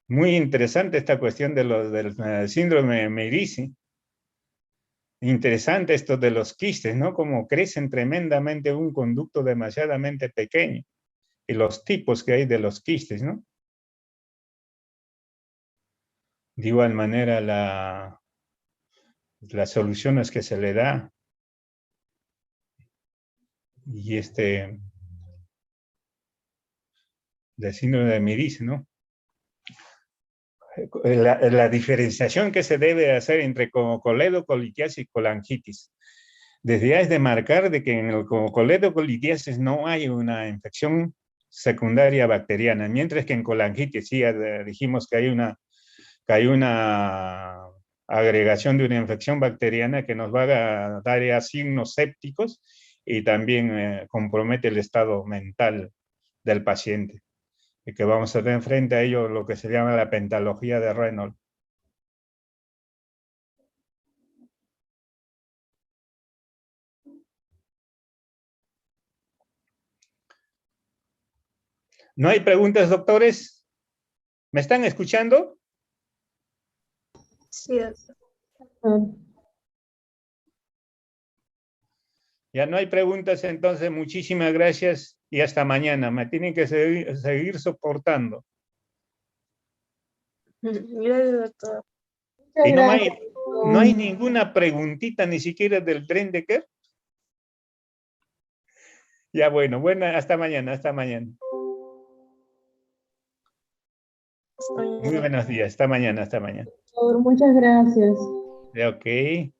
Speaker 1: Muy interesante esta cuestión del síndrome de Merici. Interesante esto de los quistes, ¿no? Como crecen tremendamente un conducto demasiadamente pequeño. Y los tipos que hay de los quistes, ¿no? De igual manera, las soluciones que se le da y del síndrome de Merici, ¿no? La diferenciación que se debe hacer entre coledocolitíasis y colangitis. Desde ya es de marcar de que en el coledocolitíasis no hay una infección secundaria bacteriana, mientras que en colangitis sí dijimos que hay una agregación de una infección bacteriana que nos va a dar ya signos sépticos y también compromete el estado mental del paciente. Y que vamos a tener frente a ello lo que se llama la pentalogía de Reynolds. ¿No hay preguntas, doctores? ¿Me están escuchando?
Speaker 2: Sí, doctor.
Speaker 1: Ya no hay preguntas, entonces muchísimas gracias y hasta mañana. Me tienen que seguir soportando.
Speaker 2: Gracias, doctor.
Speaker 1: Y no hay ninguna preguntita ni siquiera del tren de Kerr. Ya, bueno, hasta mañana, hasta mañana. Muy buenos días, hasta mañana, hasta mañana.
Speaker 2: Muchas gracias.
Speaker 1: Ya, ok.